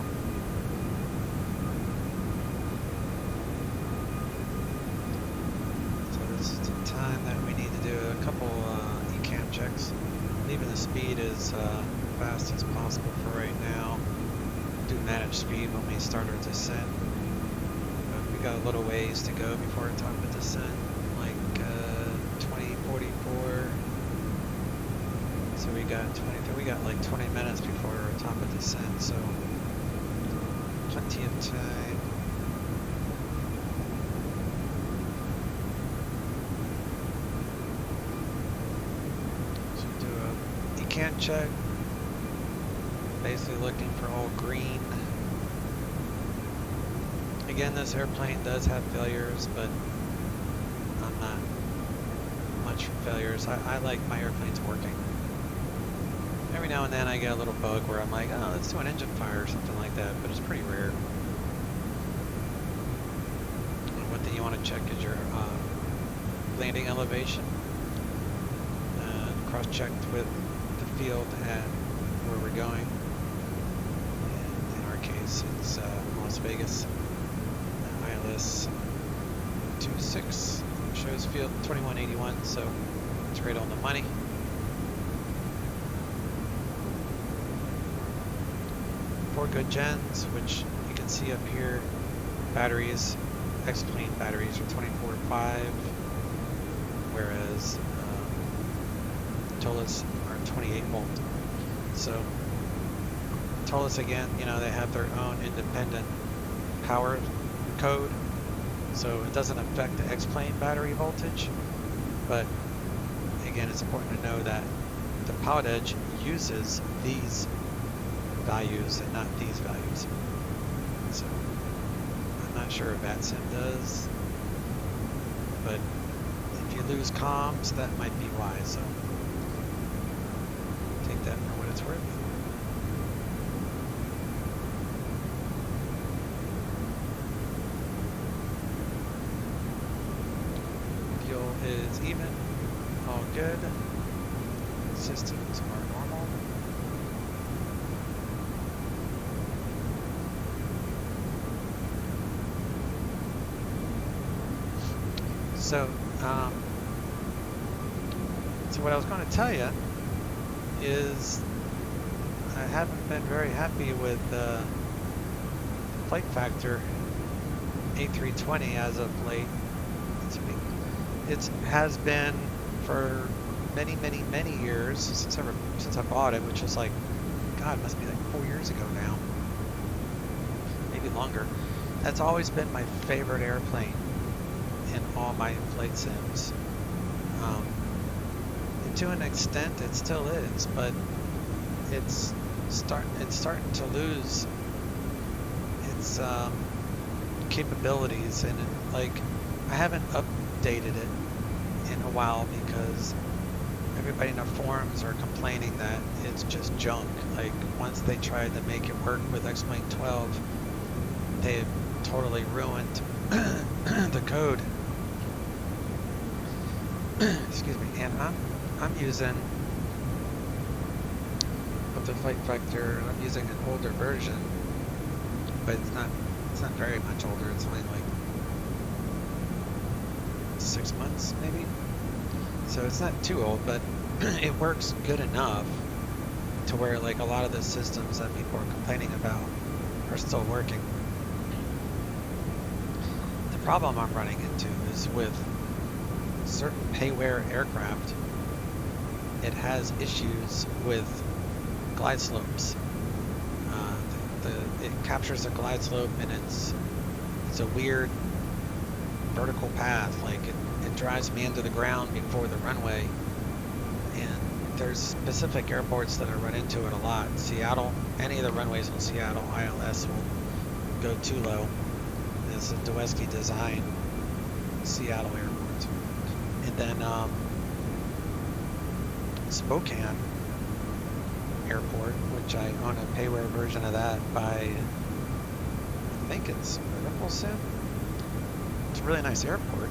So this is the time that we need to do a couple ECAM checks. Leaving the speed as fast as possible for right now. Do manage speed when we start our descent. But we got a little ways to go before our time of descent, like 2044. So we got like 20 minutes before our time of descent, so plenty of time. So do a ECAM check. Basically looking for all green. Again, this airplane does have failures, but I'm not much for failures. I like my airplanes working. Every now and then I get a little bug where I'm like, oh, let's do an engine fire or something like that, but it's pretty rare. One thing you want to check is your landing elevation. Cross-checked with the field at where we're going. In our case, it's Las Vegas. ILS 26 shows field 2181, so it's right on the money. 4 good gens, which you can see up here. Batteries, X-Plane batteries are 24.5, whereas Toliss are 28 volt. So Toliss, again, you know, they have their own independent power code, so it doesn't affect the X-Plane battery voltage. But again, it's important to know that the Pilot Edge uses these values and not these values. So I'm not sure if VATSIM does, but if you lose comms, that might be why. So take that for what it's worth. Fuel is even, all good. Systems are normal. So, so what I was going to tell you is I haven't been very happy with the flight factor A320 as of late. It has been for many years since I bought it, which was like, God, it must be like 4 years ago now, maybe longer. That's always been my favorite airplane in all my flight sims. And to an extent, it still is, but it's starting to lose its capabilities, and I haven't updated it in a while because everybody in the forums are complaining that it's just junk. Like, once they tried to make it work with X-Plane 12, they totally ruined the code. Excuse me. And I'm using, with the flight factor, I'm using an older version, but it's not very much older. It's only like 6 months maybe. So it's not too old, but it works good enough to where, like, a lot of the systems that people are complaining about are still working. The problem I'm running into is with certain payware aircraft, it has issues with glide slopes. It captures a glide slope, and it's a weird vertical path. Like, it drives me into the ground before the runway, and there's specific airports that I run into it a lot. Seattle, any of the runways in Seattle, ILS will go too low. It's a Dweski design Seattle airport. And then Spokane Airport, which I own a payware version of that by, I think it's Ripple Sim. It's a really nice airport,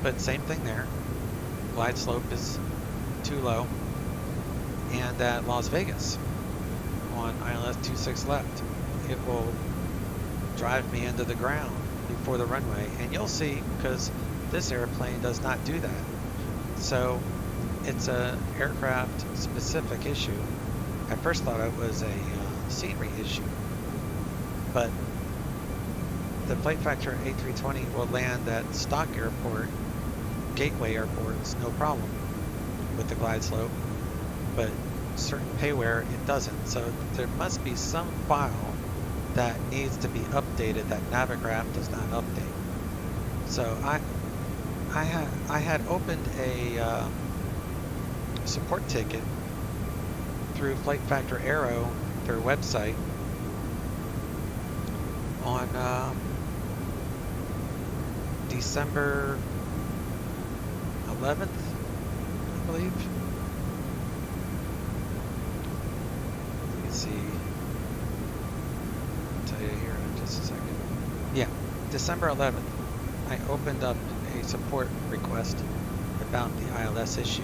but same thing there. Glide slope is too low. And at Las Vegas, on ILS 26 left, it will drive me into the ground before the runway. And you'll see, because this airplane does not do that. So it's a aircraft specific issue. I first thought it was a scenery issue, but the flight factor A320 will land at stock airport, gateway airports, no problem with the glide slope, but certain payware it doesn't. So there must be some file that needs to be updated that Navigraph does not update. So I had opened a support ticket through Flight Factor Aero, their website, on December 11th, I believe. Let me see. I'll tell you here in just a second. Yeah, December 11th, I opened up a support request about the ILS issue.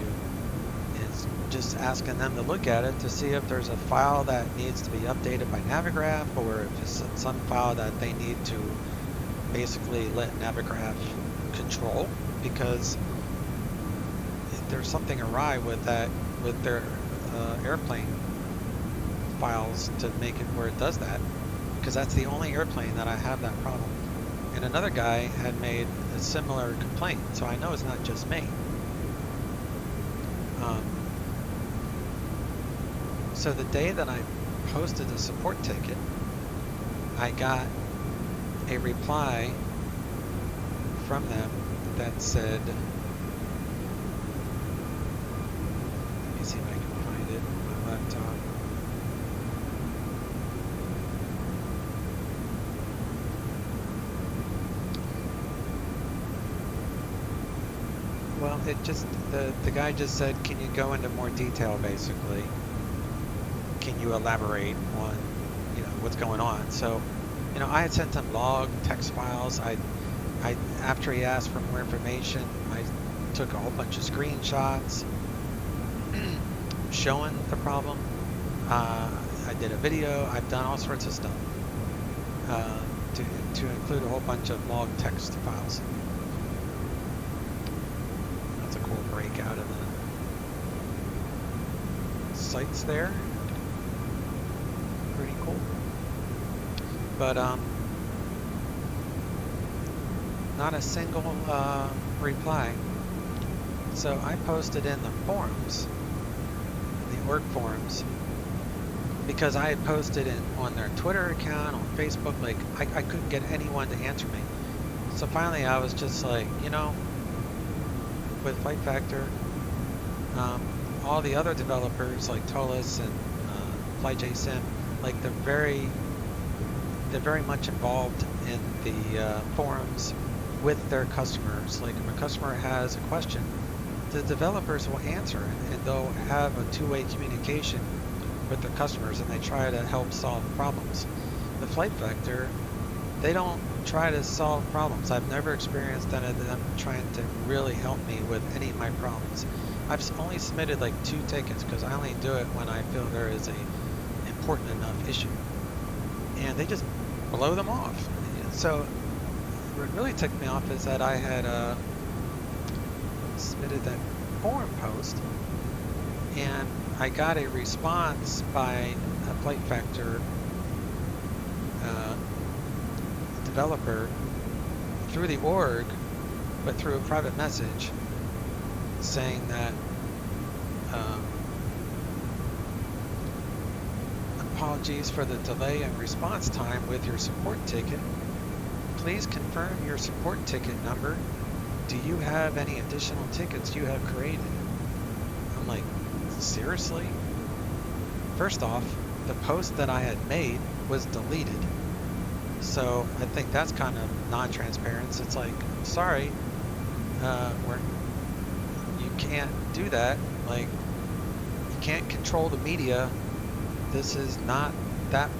It's just asking them to look at it to see if there's a file that needs to be updated by Navigraph, or if it's some file that they need to basically let Navigraph control, because there's something awry with that, with their airplane. files to make it where it does that, because that's the only airplane that I have that problem. And another guy had made a similar complaint, so I know it's not just me. So the day that I posted a support ticket, I got a reply from them that said, let me see if I can find it on my laptop. Well, it just, the guy just said, can you go into more detail, basically? Can you elaborate on, you know, what's going on? So, you know, I had sent him log text files. I after he asked for more information, I took a whole bunch of screenshots showing the problem. I did a video. I've done all sorts of stuff to include a whole bunch of log text files. That's a cool break out of the sites there. Pretty cool. But not a single reply. So I posted in the forums, the org forums, because I had posted it on their Twitter account, on Facebook. Like I couldn't get anyone to answer me. So finally I was just like, you know, with Flight Factor, all the other developers like Toliss and FlyJSim, like they're very much involved in the forums with their customers. Like if a customer has a question, the developers will answer it, and they'll have a two-way communication with their customers, and they try to help solve problems. The Flight Factor, they don't try to solve problems. I've never experienced any of them trying to really help me with any of my problems. I've only submitted like 2 tickets because I only do it when I feel there is a important enough issue, and they just blow them off. So what really ticked me off is that I had submitted that forum post, and I got a response by a Flight Factor developer through the org, but through a private message, saying that apologies for the delay in response time with your support ticket. Please confirm your support ticket number. Do you have any additional tickets you have created? I'm like, seriously? First off, the post that I had made was deleted. So I think that's kind of non-transparent. It's like, sorry, you can't do that. Like, you can't control the media. This is not that.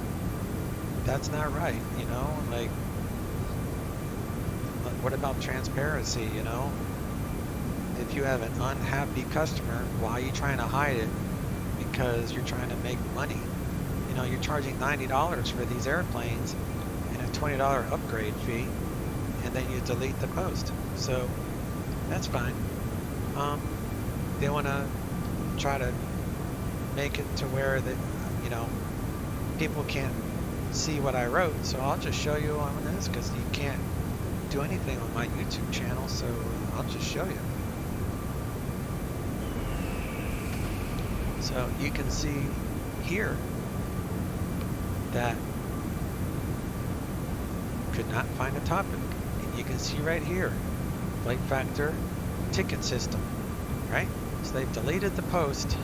That's not right, you know. Like, what about transparency? You know, if you have an unhappy customer, why are you trying to hide it? Because you're trying to make money. You know, you're charging $90 for these airplanes and a $20 upgrade fee, and then you delete the post. So that's fine. They want to try to make it to where that, you know, people can't see what I wrote. So I'll just show you on this, because you can't do anything on my YouTube channel. So I'll just show you. So you can see here that could not find a topic. And you can see right here, Flight Factor ticket system, right? So they've deleted the post.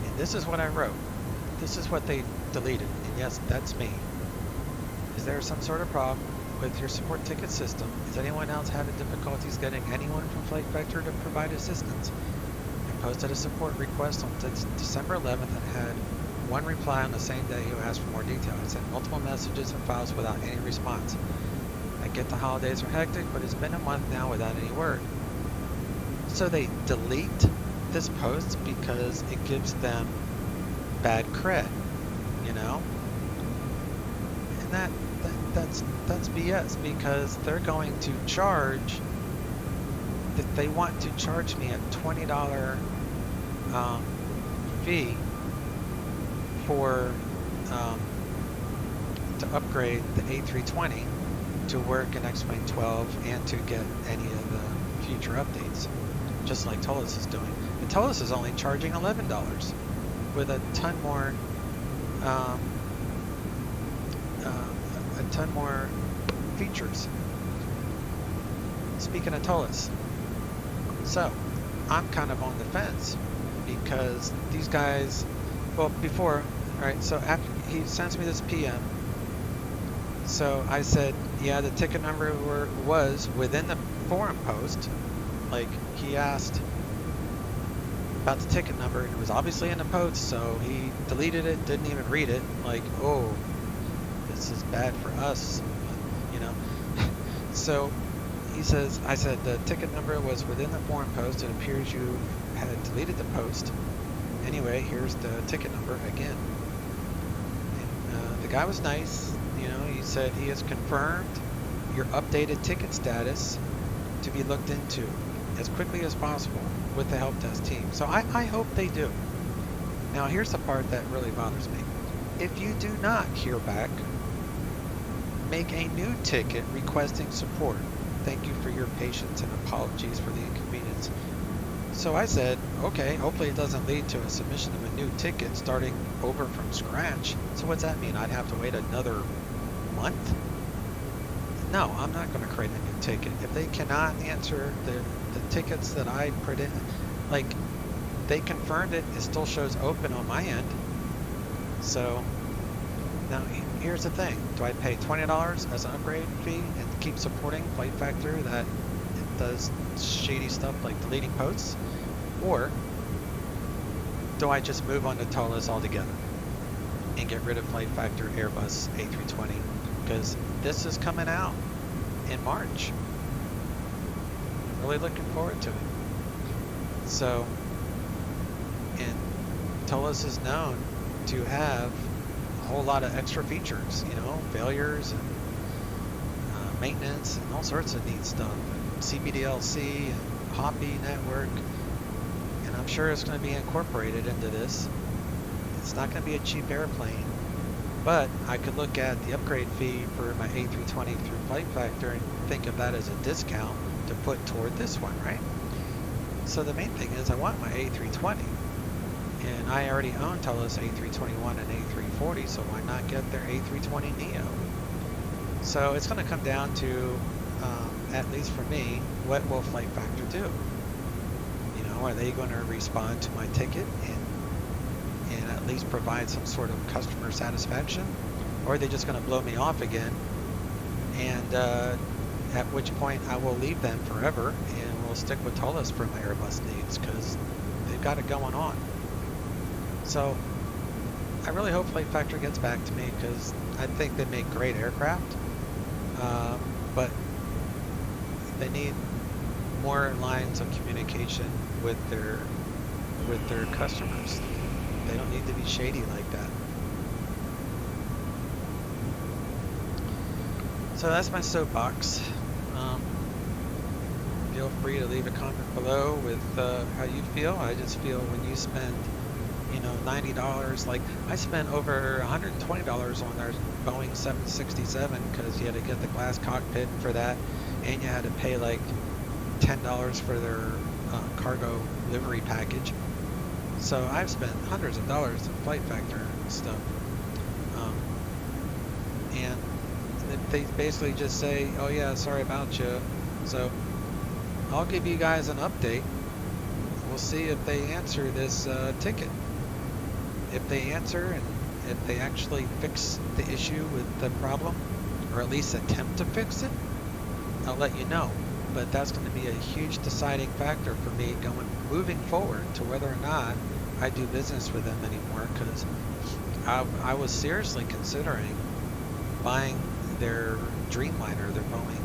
And this is what I wrote. This is what they deleted. And yes, that's me. Is there some sort of problem with your support ticket system? Is anyone else having difficulties getting anyone from Flight Factor to provide assistance? I posted a support request on December 11th and had one reply on the same day who asked for more detail. I sent multiple messages and files without any response. I get the holidays are hectic, but it's been a month now without any word. So they delete this post because it gives them bad cred, you know? And that's BS, because they're going to charge, that they want to charge me a $20 fee for to upgrade the A320 to work in XP11 and to get any of the future updates, just like Toliss is doing. And Toliss is only charging $11 with a ton more features. Speaking of Toliss, so I'm kind of on the fence because these guys, well, before, all right, so after he sends me this PM, so I said, yeah, the ticket number was within the forum post. Like, he asked about the ticket number, and it was obviously in the post, so he deleted it, didn't even read it. Like, oh, this is bad for us, you know. So he says, I said the ticket number was within the forum post. It appears you had deleted the post. Anyway, here's the ticket number again. And the guy was nice. You know, he said he has confirmed your updated ticket status to be looked into as quickly as possible with the help desk team. So I hope they do. Now here's the part that really bothers me. If you do not hear back, make a new ticket requesting support. Thank you for your patience and apologies for the inconvenience. So I said, okay, hopefully it doesn't lead to a submission of a new ticket starting over from scratch. So what's that mean? I'd have to wait another month? No, I'm not going to create a new ticket. If they cannot answer the tickets that I put in, like, they confirmed it, it still shows open on my end. So now here's the thing. Do I pay $20 as an upgrade fee and keep supporting Flight Factor that it does shady stuff like deleting posts? Or do I just move on to Toliss altogether and get rid of Flight Factor Airbus A320? Because this is coming out in March. I'm really looking forward to it. So, and Toliss is known to have a whole lot of extra features, you know, failures and maintenance and all sorts of neat stuff. And CBDLC and Hoppy network. And I'm sure it's going to be incorporated into this. It's not going to be a cheap airplane. But I could look at the upgrade fee for my A320 through Flight Factor and think of that as a discount to put toward this one, right? So the main thing is I want my A320. And I already own Toliss A321 and A340, so why not get their A320 Neo? So it's going to come down to, at least for me, what will Flight Factor do? You know, are they going to respond to my ticket and at least provide some sort of customer satisfaction, or are they just going to blow me off again? And at which point I will leave them forever and will stick with Toliss for my Airbus needs because they've got it going on. So I really hope Flight Factor gets back to me because I think they make great aircraft, but they need more lines of communication with their customers. They don't need to be shady like that. So that's my soapbox. Feel free to leave a comment below with how you feel. I just feel when you spend, you know, $90, like I spent over $120 on their Boeing 767 because you had to get the glass cockpit for that, and you had to pay like $10 for their cargo livery package. So I've spent hundreds of dollars on Flight Factor stuff. And they basically just say, oh yeah, sorry about you. So I'll give you guys an update. We'll see if they answer this ticket. If they answer and if they actually fix the issue with the problem, or at least attempt to fix it, I'll let you know. But that's going to be a huge deciding factor for me moving forward to whether or not I do business with them anymore, because I was seriously considering buying their Dreamliner, their Boeing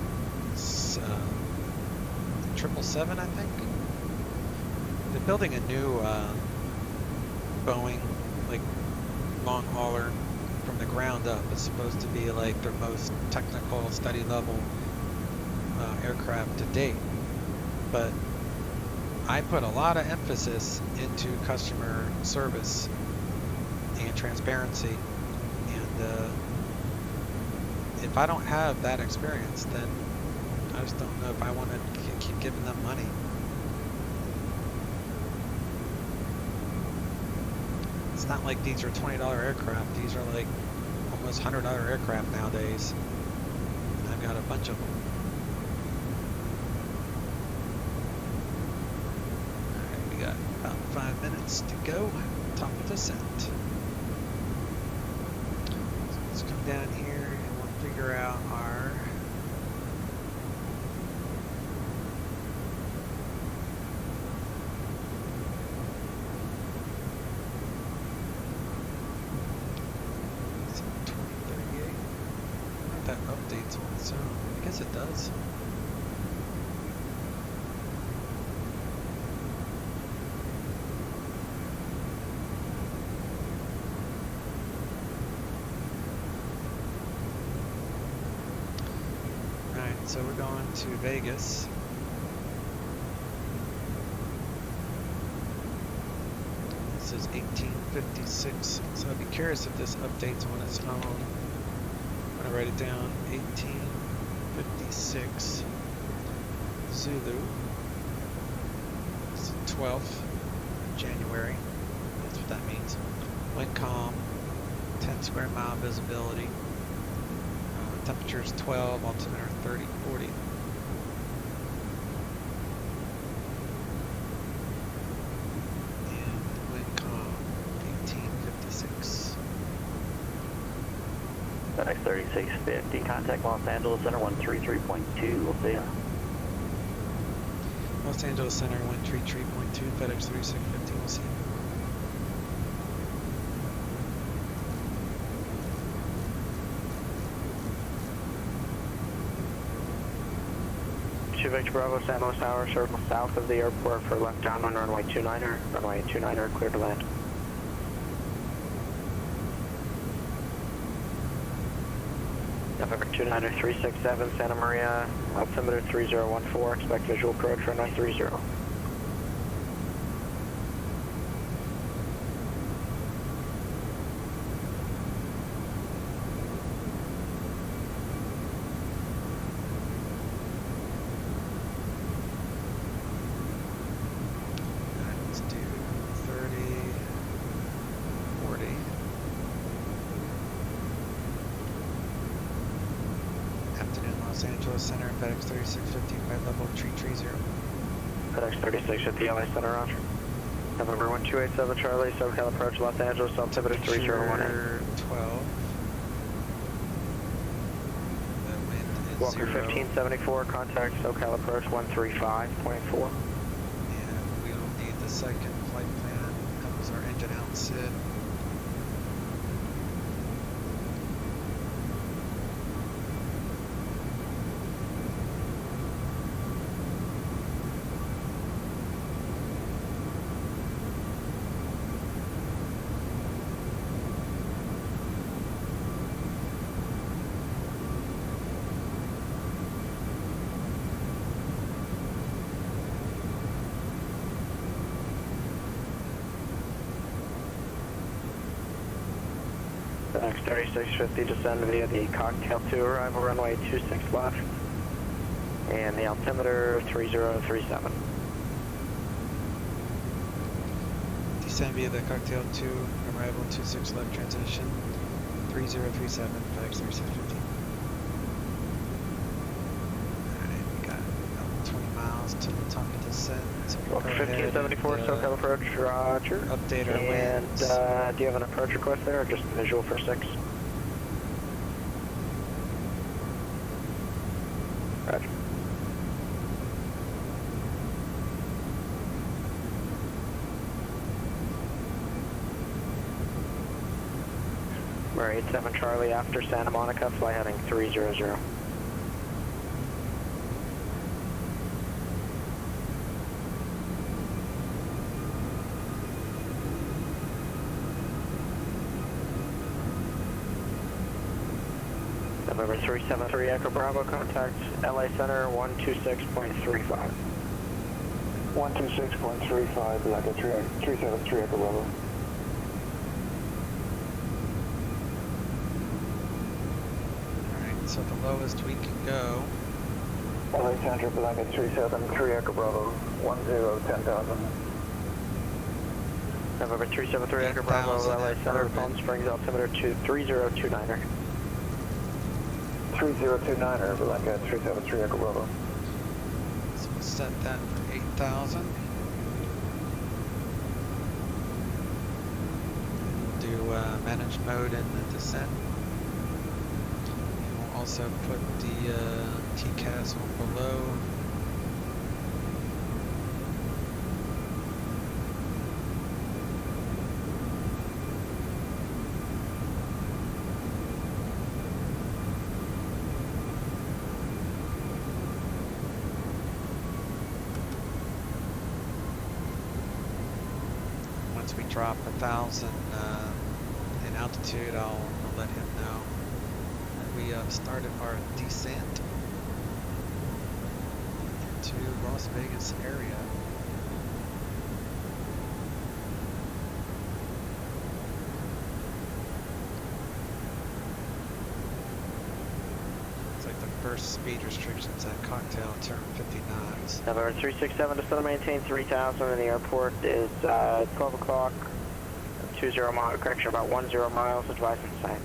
777, I think. They're building a new Boeing, like, long hauler from the ground up. It's supposed to be like their most technical, study level aircraft to date. But I put a lot of emphasis into customer service and transparency, and if I don't have that experience, then I just don't know if I want to keep giving them money. It's not like these are $20 aircraft. These are like almost $100 aircraft nowadays. I've got a bunch of them. Alright, we got about 5 minutes to go. Top of descent. So let's come down here and we'll figure out our that updates on its own. I guess it does. Alright, so we're going to Vegas. This is 1856, so I'd be curious if this updates on its own. I'm going to write it down. 1856 Zulu. It's the 12th January. That's what that means. Wind calm, 10 square mile visibility. Temperature is 12, altimeter 30, 40. And wind calm, 1856. FedEx 3650, contact Los Angeles Center 133.2, we'll see you. Los Angeles Center 133.2, FedEx 3650, we'll see you. Victor Bravo, San Luis Tower, circle south of the airport for left down on runway 29er. Runway 29er, clear to land. November 29er, 367, Santa Maria, altimeter 3014, expect visual approach, runway 30. Los Angeles Center, FedEx 3650, flight level 330. FedEx 3650, LA Center, roger. November 1287 Charlie, SoCal approach Los Angeles, altimeter 3018. 12. The wind is Walker 0. 1574, contact SoCal approach 135.4. And we don't need the second flight plan. That was our engine out sit. FedEx 3650, descend via the cocktail 2, arrival runway 26 left, and the altimeter 3037. Descend via the cocktail 2, arrival 26 left, transition 3037, FedEx 3650. Alright, we got about 20 miles to the top of the descent. So we'll Walker 1574, SoCal approach, roger. Update our And winds. do you have an approach request there, or just visual for 6? Roger. We're 87 Charlie after Santa Monica, fly heading 300. November 373 Echo Bravo, contact LA Center 126.35. 126.35, like a 373 at the level. Alright, so the lowest we can go. LA Center, Blanket 373 Echo Bravo, 10,000. November 373 Echo Bravo, 8,000 LA at Center, Bourbon. Palm Springs, altimeter 3029er. 3029er, Blanket 373 Echo Bravo. So we'll set that for 8,000. Do manage mode in the descent. And we'll also put the TCAS on below. Once we drop 1,000 in altitude, I'll let him know that we started our descent into Las Vegas area. It's like the first speed restrictions at Cocktail turn 50 knots. November 367 to still maintain 3,000, and the airport is 12 o'clock, 20 mile, correction, about 10 miles, advise inside.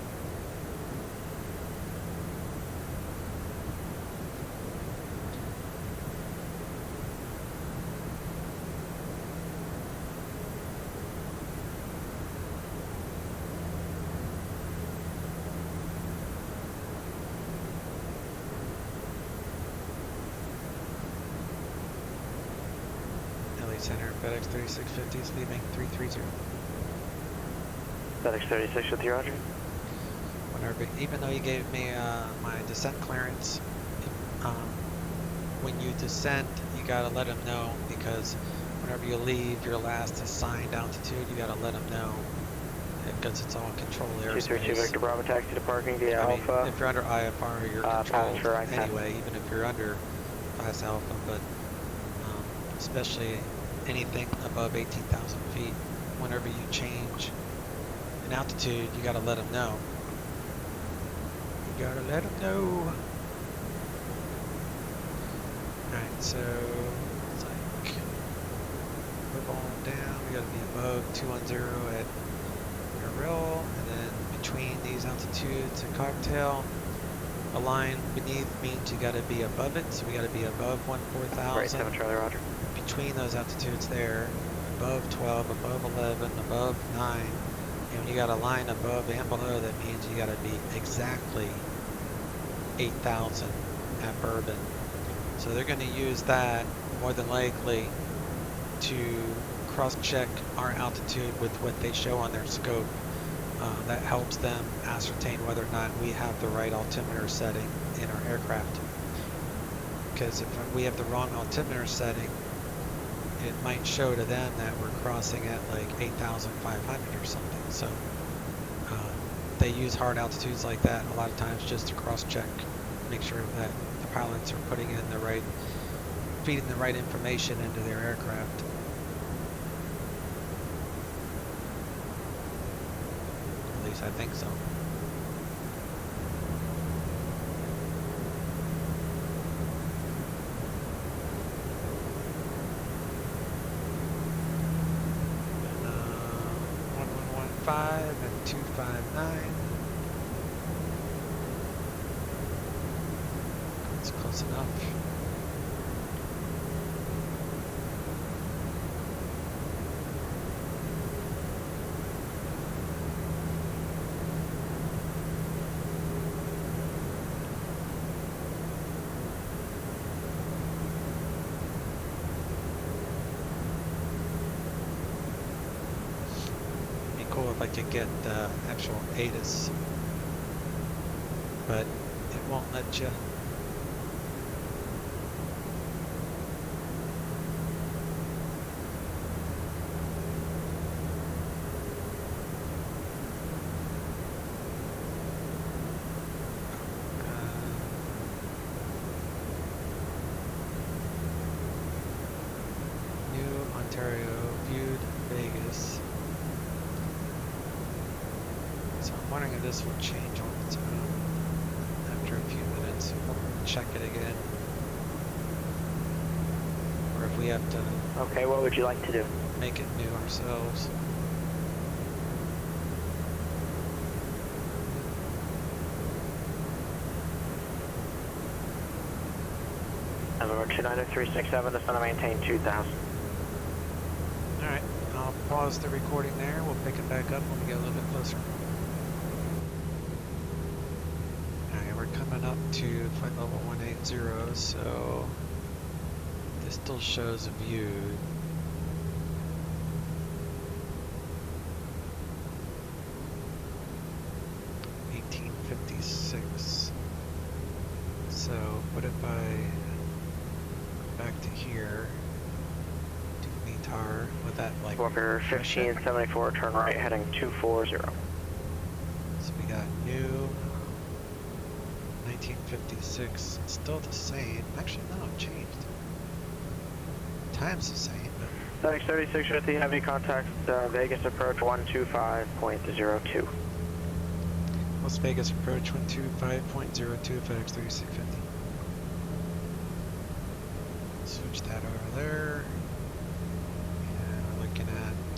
LA Center, FedEx 3650 is leaving 330. FedEx 36 with you, Roger. Whenever, even though you gave me my descent clearance, when you descend, you gotta let them know, because whenever you leave your last assigned altitude, you gotta let them know, because it's all control airspace. 232 Victor Bravo, taxi to parking via I mean, Alpha. if you're under IFR, you're pass controlled for I-10. anyway, even if you're under class Alpha, but especially anything above 18,000 feet, whenever you change in altitude, you gotta let them know. You gotta let them know. Alright, so it's like move on down. We gotta be above 210 at Morel, and then between these altitudes at Cocktail, a line beneath means you gotta be above it, so we gotta be above 14,000. Right, 7 Charlie, Roger. Between those altitudes there, above 12, above 11, above 9, and when you got a line above and below, that means you got to be exactly 8,000 at Bourbon. So they're going to use that more than likely to cross-check our altitude with what they show on their scope. That helps them ascertain whether or not we have the right altimeter setting in our aircraft. Because if we have the wrong altimeter setting, it might show to them that we're crossing at like 8,500 or something. So they use hard altitudes like that a lot of times just to cross-check, make sure that the pilots are putting in the right, feeding the right information into their aircraft. At least I think so. And 1115 and 259. That's close enough. Cool if I could get the actual ATIS, but it won't let you. Ontario, viewed Vegas. So I'm wondering if this will change on its own after a few minutes. We'll check it again. Or if we have to Okay, what would you like to do? make it new ourselves. November 29367, descend to maintain 2000. Alright, I'll pause the recording there. We'll pick it back up when we get a little bit closer. Alright, we're coming up to flight level 180, so this still shows viewed. $18.56. So what if I go back to here, do METAR with that like Walker 1574, turn right, heading 240. So we got new 1956, still the same. Actually, no, it changed. Time's the same, but FedEx 3650, heavy contact, Vegas approach 125.02. Las Vegas approach 125.02, FedEx 3650. Switch that over there. And we're looking at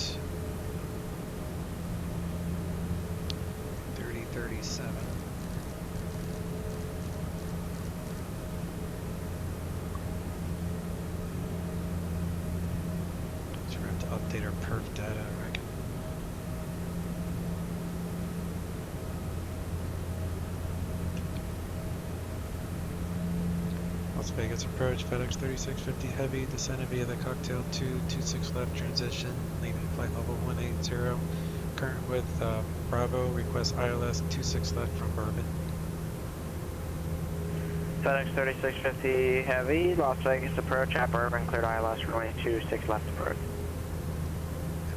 3037. So we're going to have to update our perf data, I reckon. Las Vegas approach, FedEx 3650 heavy, descending via the cocktail 226 left transition, leaving flight level 180. Current with Bravo, request ILS 26 left from Bourbon. FedEx 3650 heavy, Las Vegas approach at Bourbon, cleared ILS runway 26 left approach.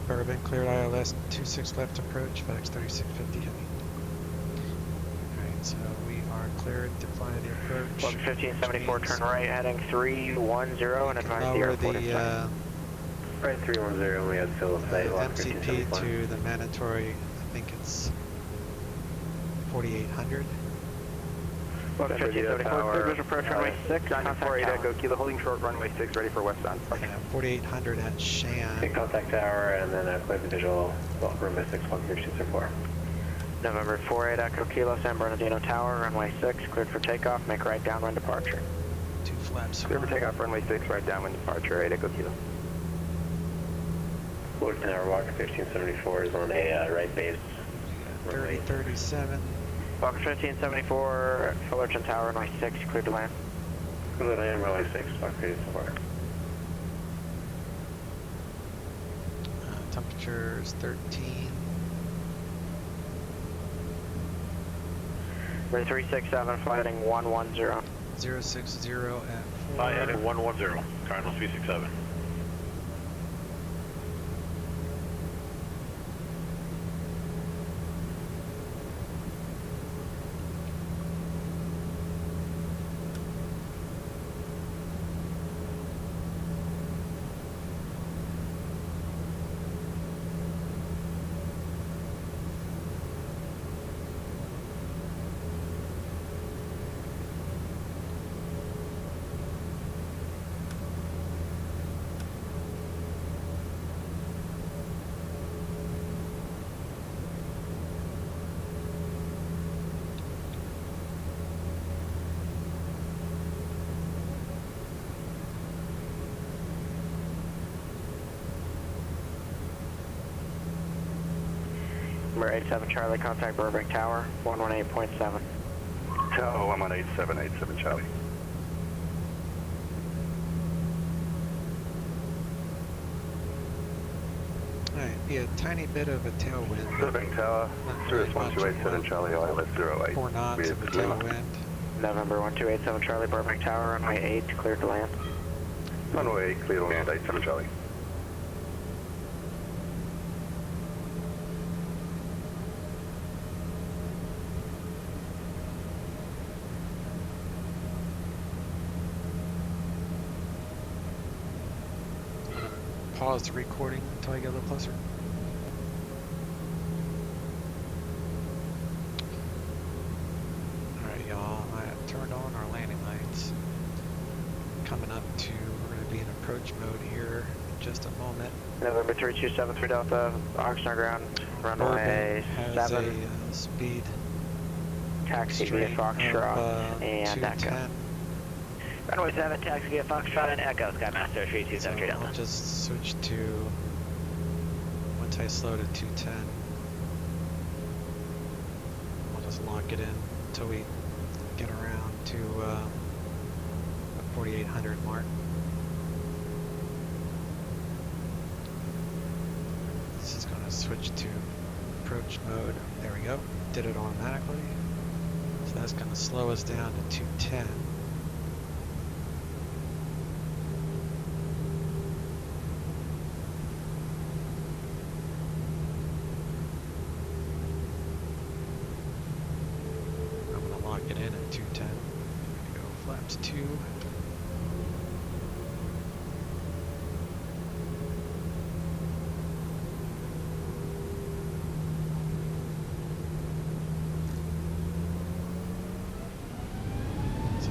Bourbon, cleared ILS 26 left approach, FedEx 3650 heavy. Alright, so we are cleared to fly the approach. 1574, turn right, heading 310, and advise the Lower airport in sight. Right, 310, we had still a flight. MCP to the mandatory, I think it's 4800. 1574, cleared visual approach runway 6, contact tower. Echo Kilo, holding short runway 6, ready for westbound. Yeah, 4800 at Shan. Contact tower, and then clear the visual, well, runway 6, 13604. November 48 Echo Kilo, San Bernardino Tower, runway 6, cleared for takeoff, make right downwind departure. 2 flaps. Clear for takeoff, runway 6, right downwind departure, 8 Echo Kilo. Fullerton Tower, Walker 1574 is on a right base. 3037. Walker 1574, Fullerton Tower, runway 6, cleared to land. Clear to land, runway 6, Walker 1574. Temperature is 13. We're 367, flighting 110. 060 at 4. Fly heading 110, Cardinal 367. Number 87 Charlie, contact Burbank Tower, 118.7. Tower 118, Charlie. Alright, be a tiny bit of a tailwind. Burbank Tower, Cirrus 1287, Charlie, ILS 08. 4 knots of a tailwind. November 1287 Charlie, Burbank Tower, runway 8, cleared to land. Runway 8, clear to land, 87 Charlie. pause the recording until I get a little closer. Alright, y'all, I have turned on our landing lights. Coming up to, we're going to be in approach mode here in just a moment. November 3273 Delta, Oxnard ground, runway has 7, a speed taxi via Foxtrot and Echo. 210. Runway 7, taxi via Foxtrot and Echo, Skymaster 3273 So Delta. I'll just switch to, once I slow to 210, I'll just lock it in until we get around to the 4800 mark. This is going to switch to approach mode. There we go. Did it automatically. So that's going to slow us down to 210. I'm going to lock it in at 210. I'm going to go flaps 2.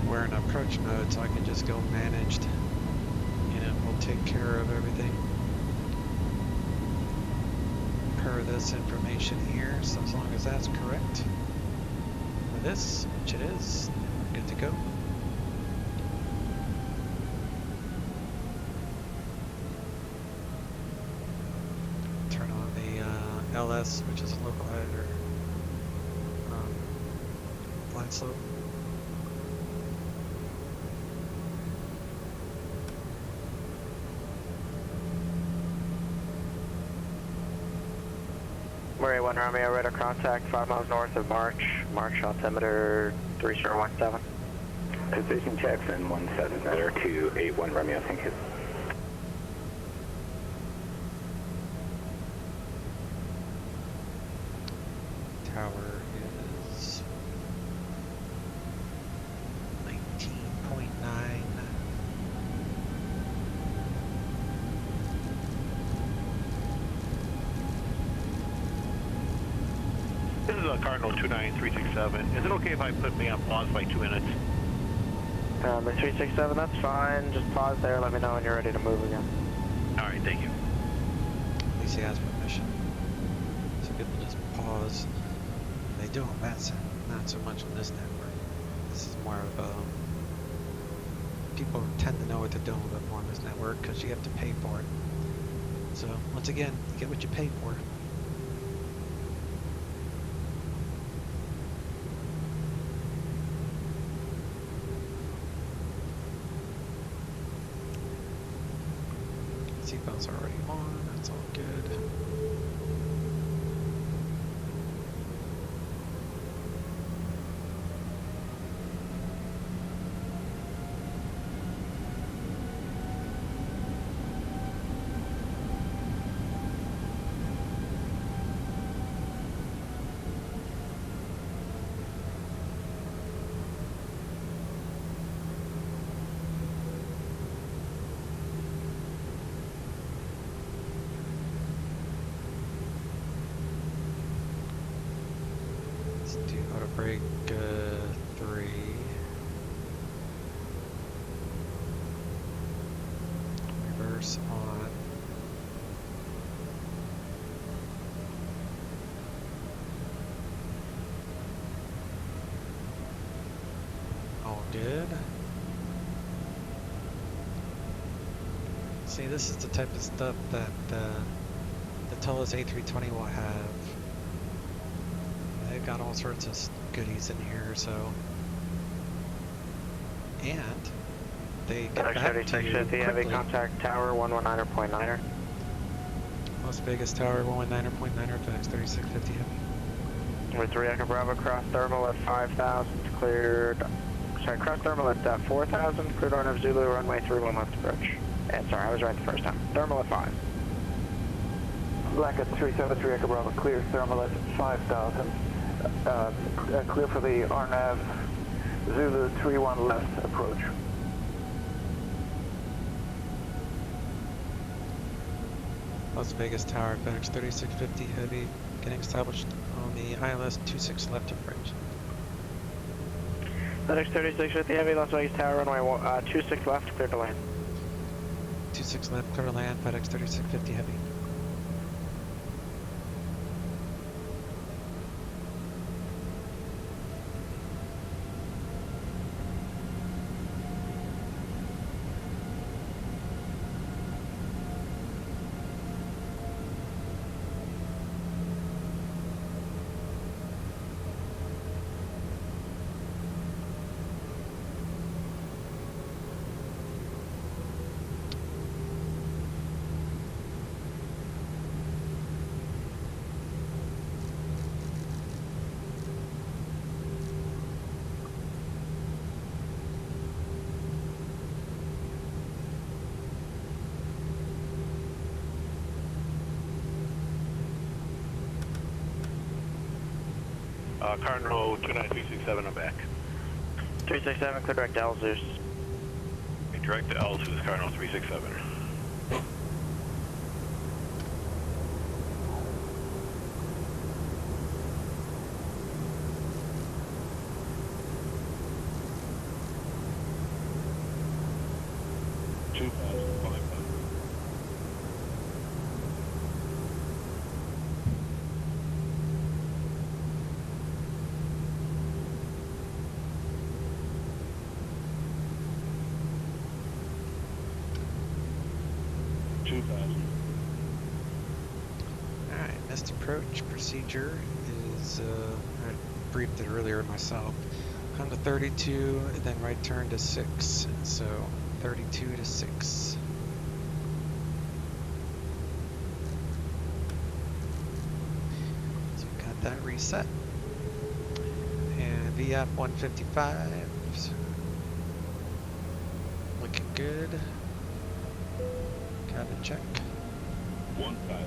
We're in approach mode, so I can just go managed, and it will take care of everything per this information here. So as long as that's correct for this, which it is, we're good to go. Turn on the LS, which is a localizer flight slope. Murray 1 Romeo, radar contact 5 miles north of March altimeter 3017. Position checks and 17 letter to 81 Romeo, thank you. Tower is 19.9. This is a Cardinal 29367. Is it okay if I put me on pause for like 2 minutes? The 367, that's fine. Just pause there. Let me know when you're ready to move again. All right, thank you. At least he has permission. So people just pause. They do on that not so much on this network. This is more of people tend to know what they're doing a bit more on this network because you have to pay for it. So once again, you get what you pay for. Seatbelts are already on, that's all good. Let's do auto brake 3. Reverse on. All good. See, this is the type of stuff that the Toliss A320 will have. They've got all sorts of goodies in here, so. And they get back to you quickly. Heavy contact tower 119.9er. Las Vegas tower 119.9er, FedEx 3650 heavy. Number 3 Echo Bravo, cross thermal at 5,000, cleared. Sorry, cross thermal at 4,000, cleared on of Zulu, runway 31 left approach. And sorry, I was right the first time. Thermal at 5. Black at 373 Echo Bravo, clear thermal at 5,000. Clear for the RNAV Zulu 31 left approach. Las Vegas Tower, FedEx 3650 Heavy, getting established on the ILS 26 left approach. FedEx 3650 Heavy, Las Vegas Tower, runway 26 left, clear to land. 26 left, clear to land, FedEx 3650 Heavy. Cardinal 29367, I'm back. 367, clear direct to Elzeus. Direct to Elzeus, Cardinal 367. Alright, missed approach procedure is, I briefed it earlier myself. Come to 32, and then right turn to 6. So 32 to 6. So we got that reset. And VF 155. Looking good. Cabin check. 1000.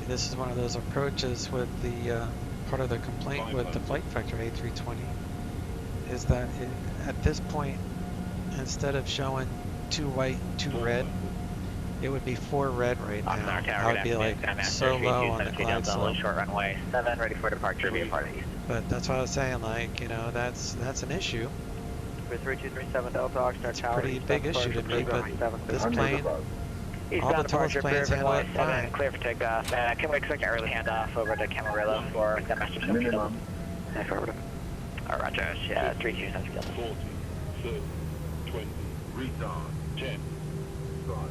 This is one of those approaches with the part of the complaint with the flight factor A320 is that at this point, instead of showing 2 white, 2 red, it would be 4 red right now. I would be like so low on the glide slope. Short runway 7, ready for departure via part east. But that's what I was saying, like, you know, that's an issue. For 3237 Delta Oxnard It's a Tower. pretty big issue to me, but this plane, all the Toliss planes handle it fine. Clear for takeoff. Can we expect an early handoff over to Camarillo for the master ship? Minimum. Affirmative. Roger, yeah, 3270. 40, 30, 20, retard, 10, 5.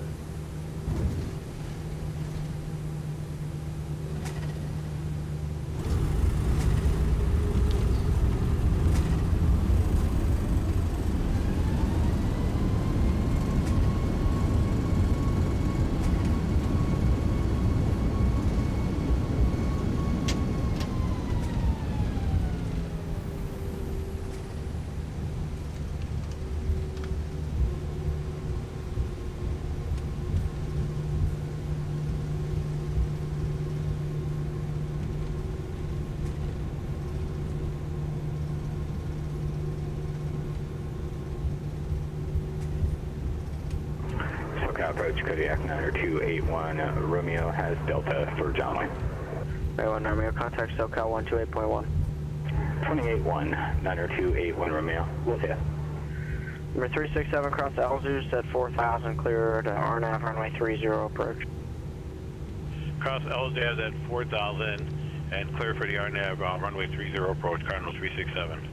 Approach Kodiak 90281 Romeo has Delta for John Wayne. 1 Romeo, contact SoCal 128.1. 281 90281 Romeo, with you. Number 367 across Elzeus at 4000, cleared RNAV runway 30 approach. Cross Elzeus at 4000 and clear for the RNAV runway 30 approach, Cardinal 367.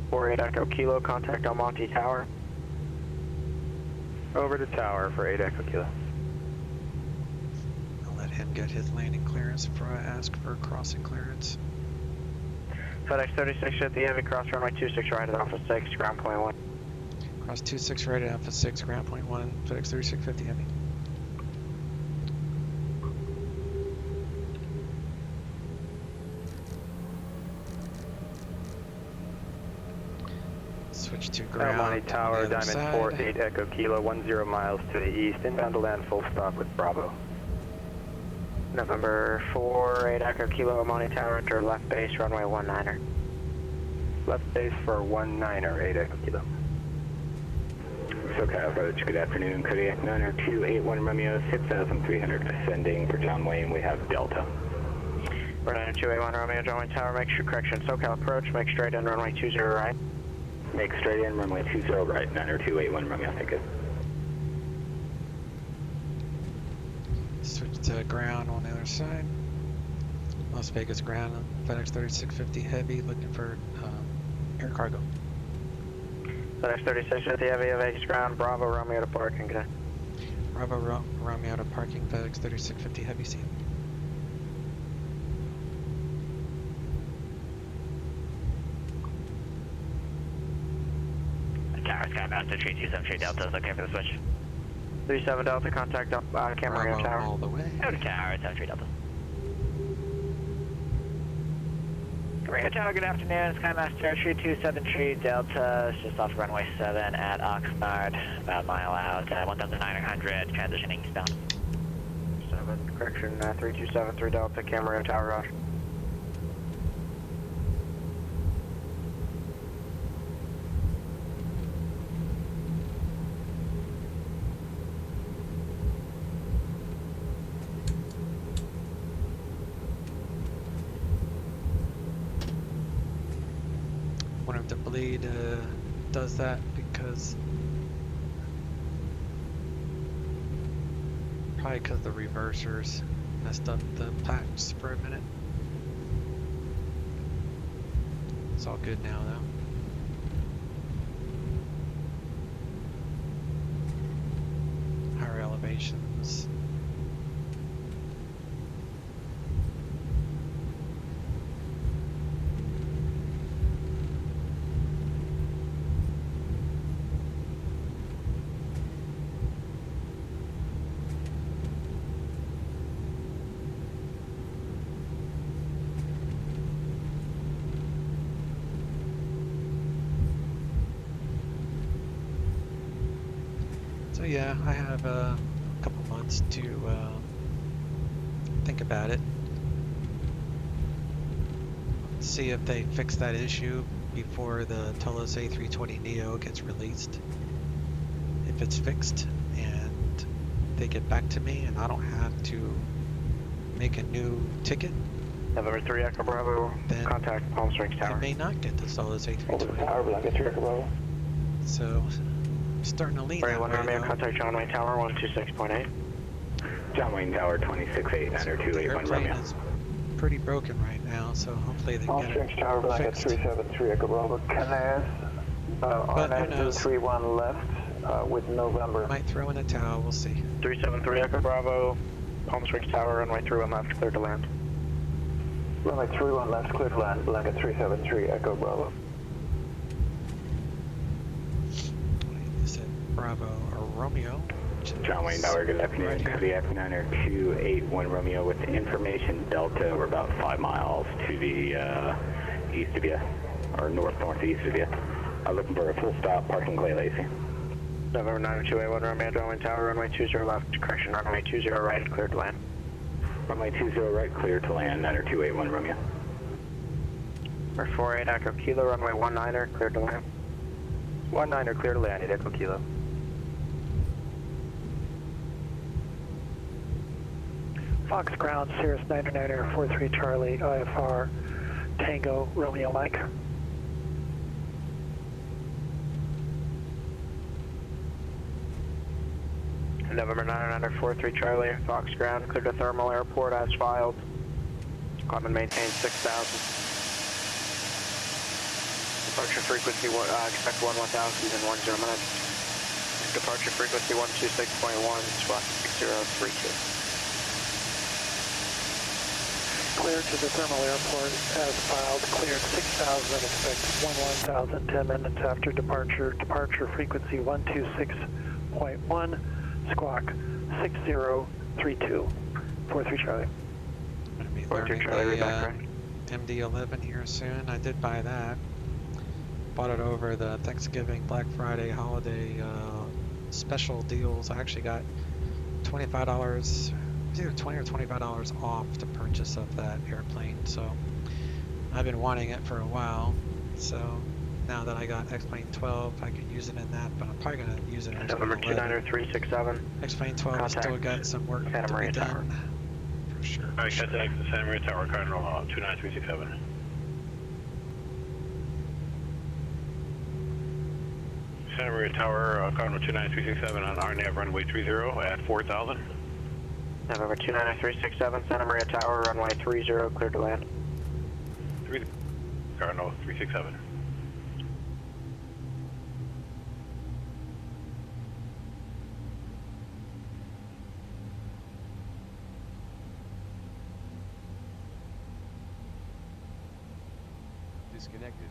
48 Echo Kilo, contact El Monte Tower. Over to tower for 8 Echo Kilo. I'll let him get his landing clearance before I ask for crossing clearance. FedEx 3650 Heavy, cross runway 26 right at Alpha 6, ground point 1. Cross 26 right at Alpha 6, ground point 1, FedEx 3650 Heavy. Switch to ground. Money on Tower, the other Diamond side. 48 Echo Kilo, 10 miles to the east, inbound to land, full stop with Bravo. November 48 Echo Kilo, Money Tower, enter left base, runway 19er. Left base for 19er, 8 Echo Kilo. SoCal approach, good afternoon, Kodiak 90281 Romeo, 6,300 ascending for John Wayne, we have Delta. Runway 281 Romeo, John Wayne Tower, make sure correction, SoCal approach, make straight in, runway 20 right. Make straight in, runway 20 right, 90281 Romeo, thank you. Switch to ground on the other side. Las Vegas ground, FedEx 3650 Heavy, looking for air cargo. FedEx 3650 Heavy, Vegas ground, Bravo Romeo to parking, good. Bravo Romeo to parking, FedEx 3650 Heavy seat. Tower Skymaster 3273 Delta is okay for the switch. 37 Delta, contact camera Bravo tower. all the way. Tower 73 Delta. Rio Tower, good afternoon. Skymaster 3273 Delta, it's just off runway 7 at Oxnard, about a mile out, 1,900, transitioning eastbound. 7, correction, 3273 Delta, camera tower rush. Wonder if the bleed does that because probably because the reversers messed up the patch for a minute. It's all good now though. Higher elevations. So yeah, I have a couple months to think about it. See if they fix that issue before the Toliss A320neo gets released. If it's fixed and they get back to me and I don't have to make a new ticket, November 3 Echo Bravo, then contact Palm Springs I Tower. may not get the Toliss A320. Tower, Blanket 3 Echo Bravo. So I'm starting to lean that way Romeo, though. contact John Wayne Tower, 126.8. John Wayne Tower, 268, 90281 Airplane Romeo. is pretty broken right now, so hopefully they Palm get Springs it Tower, Blanket fixed. 373 Echo Bravo. Can I ask, But who knows? 031 left with November. Might throw in a towel, we'll see. 373 Echo Bravo, Palm Springs Tower, runway 31 left, clear to land. Runway 31 left, clear to land, Blanket 373 Echo Bravo. You said Bravo or Romeo. John Wayne Tower, good afternoon, Right here. Kodiak 90281 Romeo with information Delta, we're about 5 miles to the east of you, or northeast of you. Looking for a full stop, parking Clay Lacey. November 90281 Romeo, John Wayne Tower, runway 20 left, correction, runway 20 right, clear to land. Runway 20 right, clear to land, 90281 Romeo. Number 48 Echo Kilo, runway 19er, clear to land. 19er, clear to land, 8 Echo Kilo. Fox Ground, Cirrus 99er, 43 Charlie, IFR, Tango, Romeo Mike. November 9 43 Charlie, Fox Ground, clear to Thermal Airport as filed. Climb and maintain 6,000. Departure frequency, expect 1000 in 10 minutes. Departure frequency 126.1, squawk 6032. Clear to the Thermal Airport as filed, cleared 6,000, expect 11,000, 10 minutes after departure. Departure frequency 126.1, squawk 6032. 43 Charlie. Gonna be 43 learning Charlie, the back right. MD-11 here soon. I did buy that. bought it over the Thanksgiving, Black Friday, holiday special deals. I actually got $25, it's either $20 or $25 off the purchase of that airplane. So I've been wanting it for a while. So now that I got X-Plane 12, I can use it in that, but I'm probably going to use it in X-Plane 11. 290-367. X-Plane 12 has still got some work Santa to be Maria done. Tower. For sure. Alright, contact the Santa Maria Tower, Cardinal 29367. Santa Maria Tower, Cardinal 29367 on RNAV runway 30 at 4,000. November 290-367, Santa Maria Tower, runway 30, clear to land. Cardinal 367. Disconnected.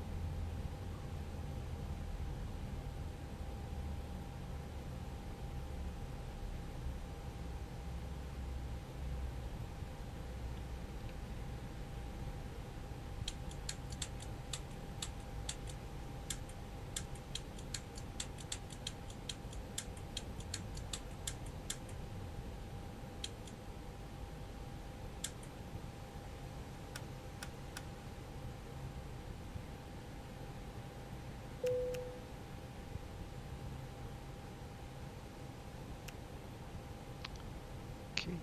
Okay.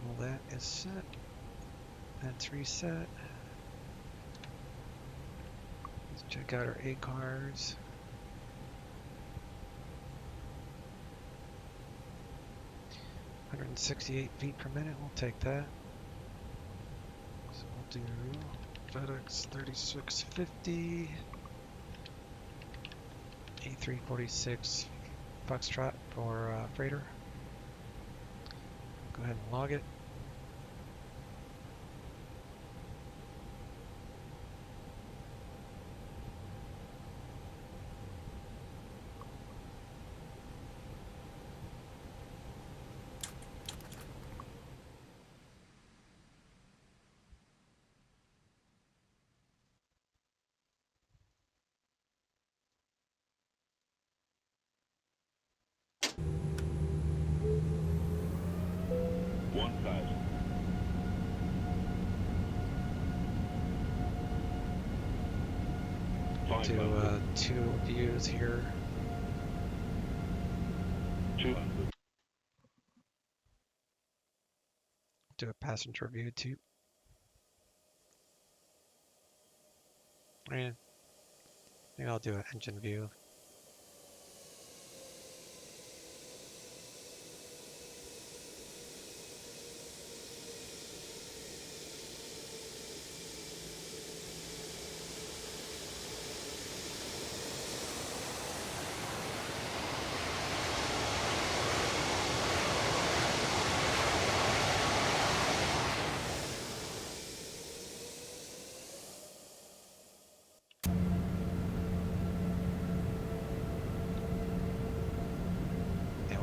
All that is set. That's reset. Let's check out our A cars. $168 feet per minute. We'll take that. So we'll do FedEx 3650. A346 Foxtrot for freighter. Go ahead and log it. Do two views here. Do a passenger view too. And maybe I'll do an engine view.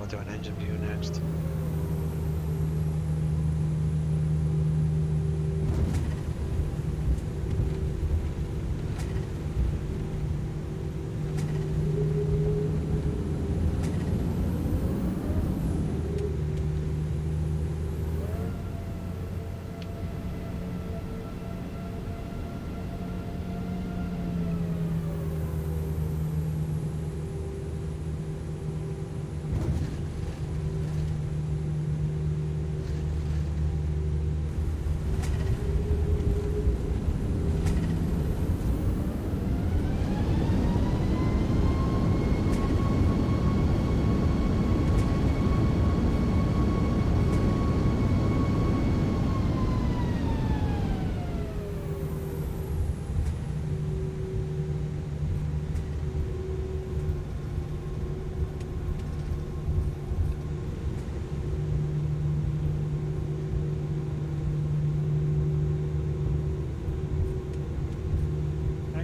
Do an engine view next.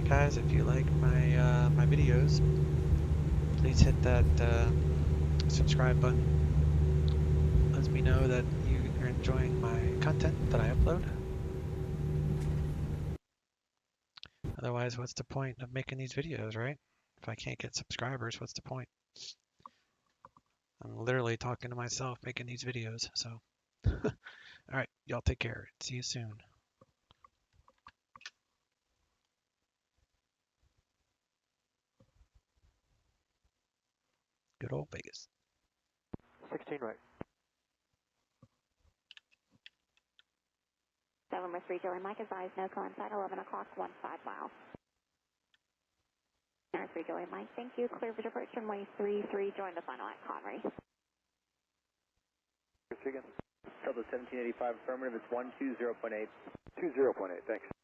Guys, if you like my videos, please hit that subscribe button. Lets me know that you are enjoying my content that I upload. Otherwise, what's the point of making these videos, right? If I can't get subscribers, what's the point? I'm literally talking to myself making these videos, so. All right, y'all take care. See you soon. Good old Vegas. 16 right. 7-3 Julie Mike, advise no coincide, 11 o'clock, 15 miles. 3 Julie Mike, thank you. Clear for approach runway 33, join the final at Connery. Again. Delta 1785 affirmative, it's 120.8. 20.8, thanks.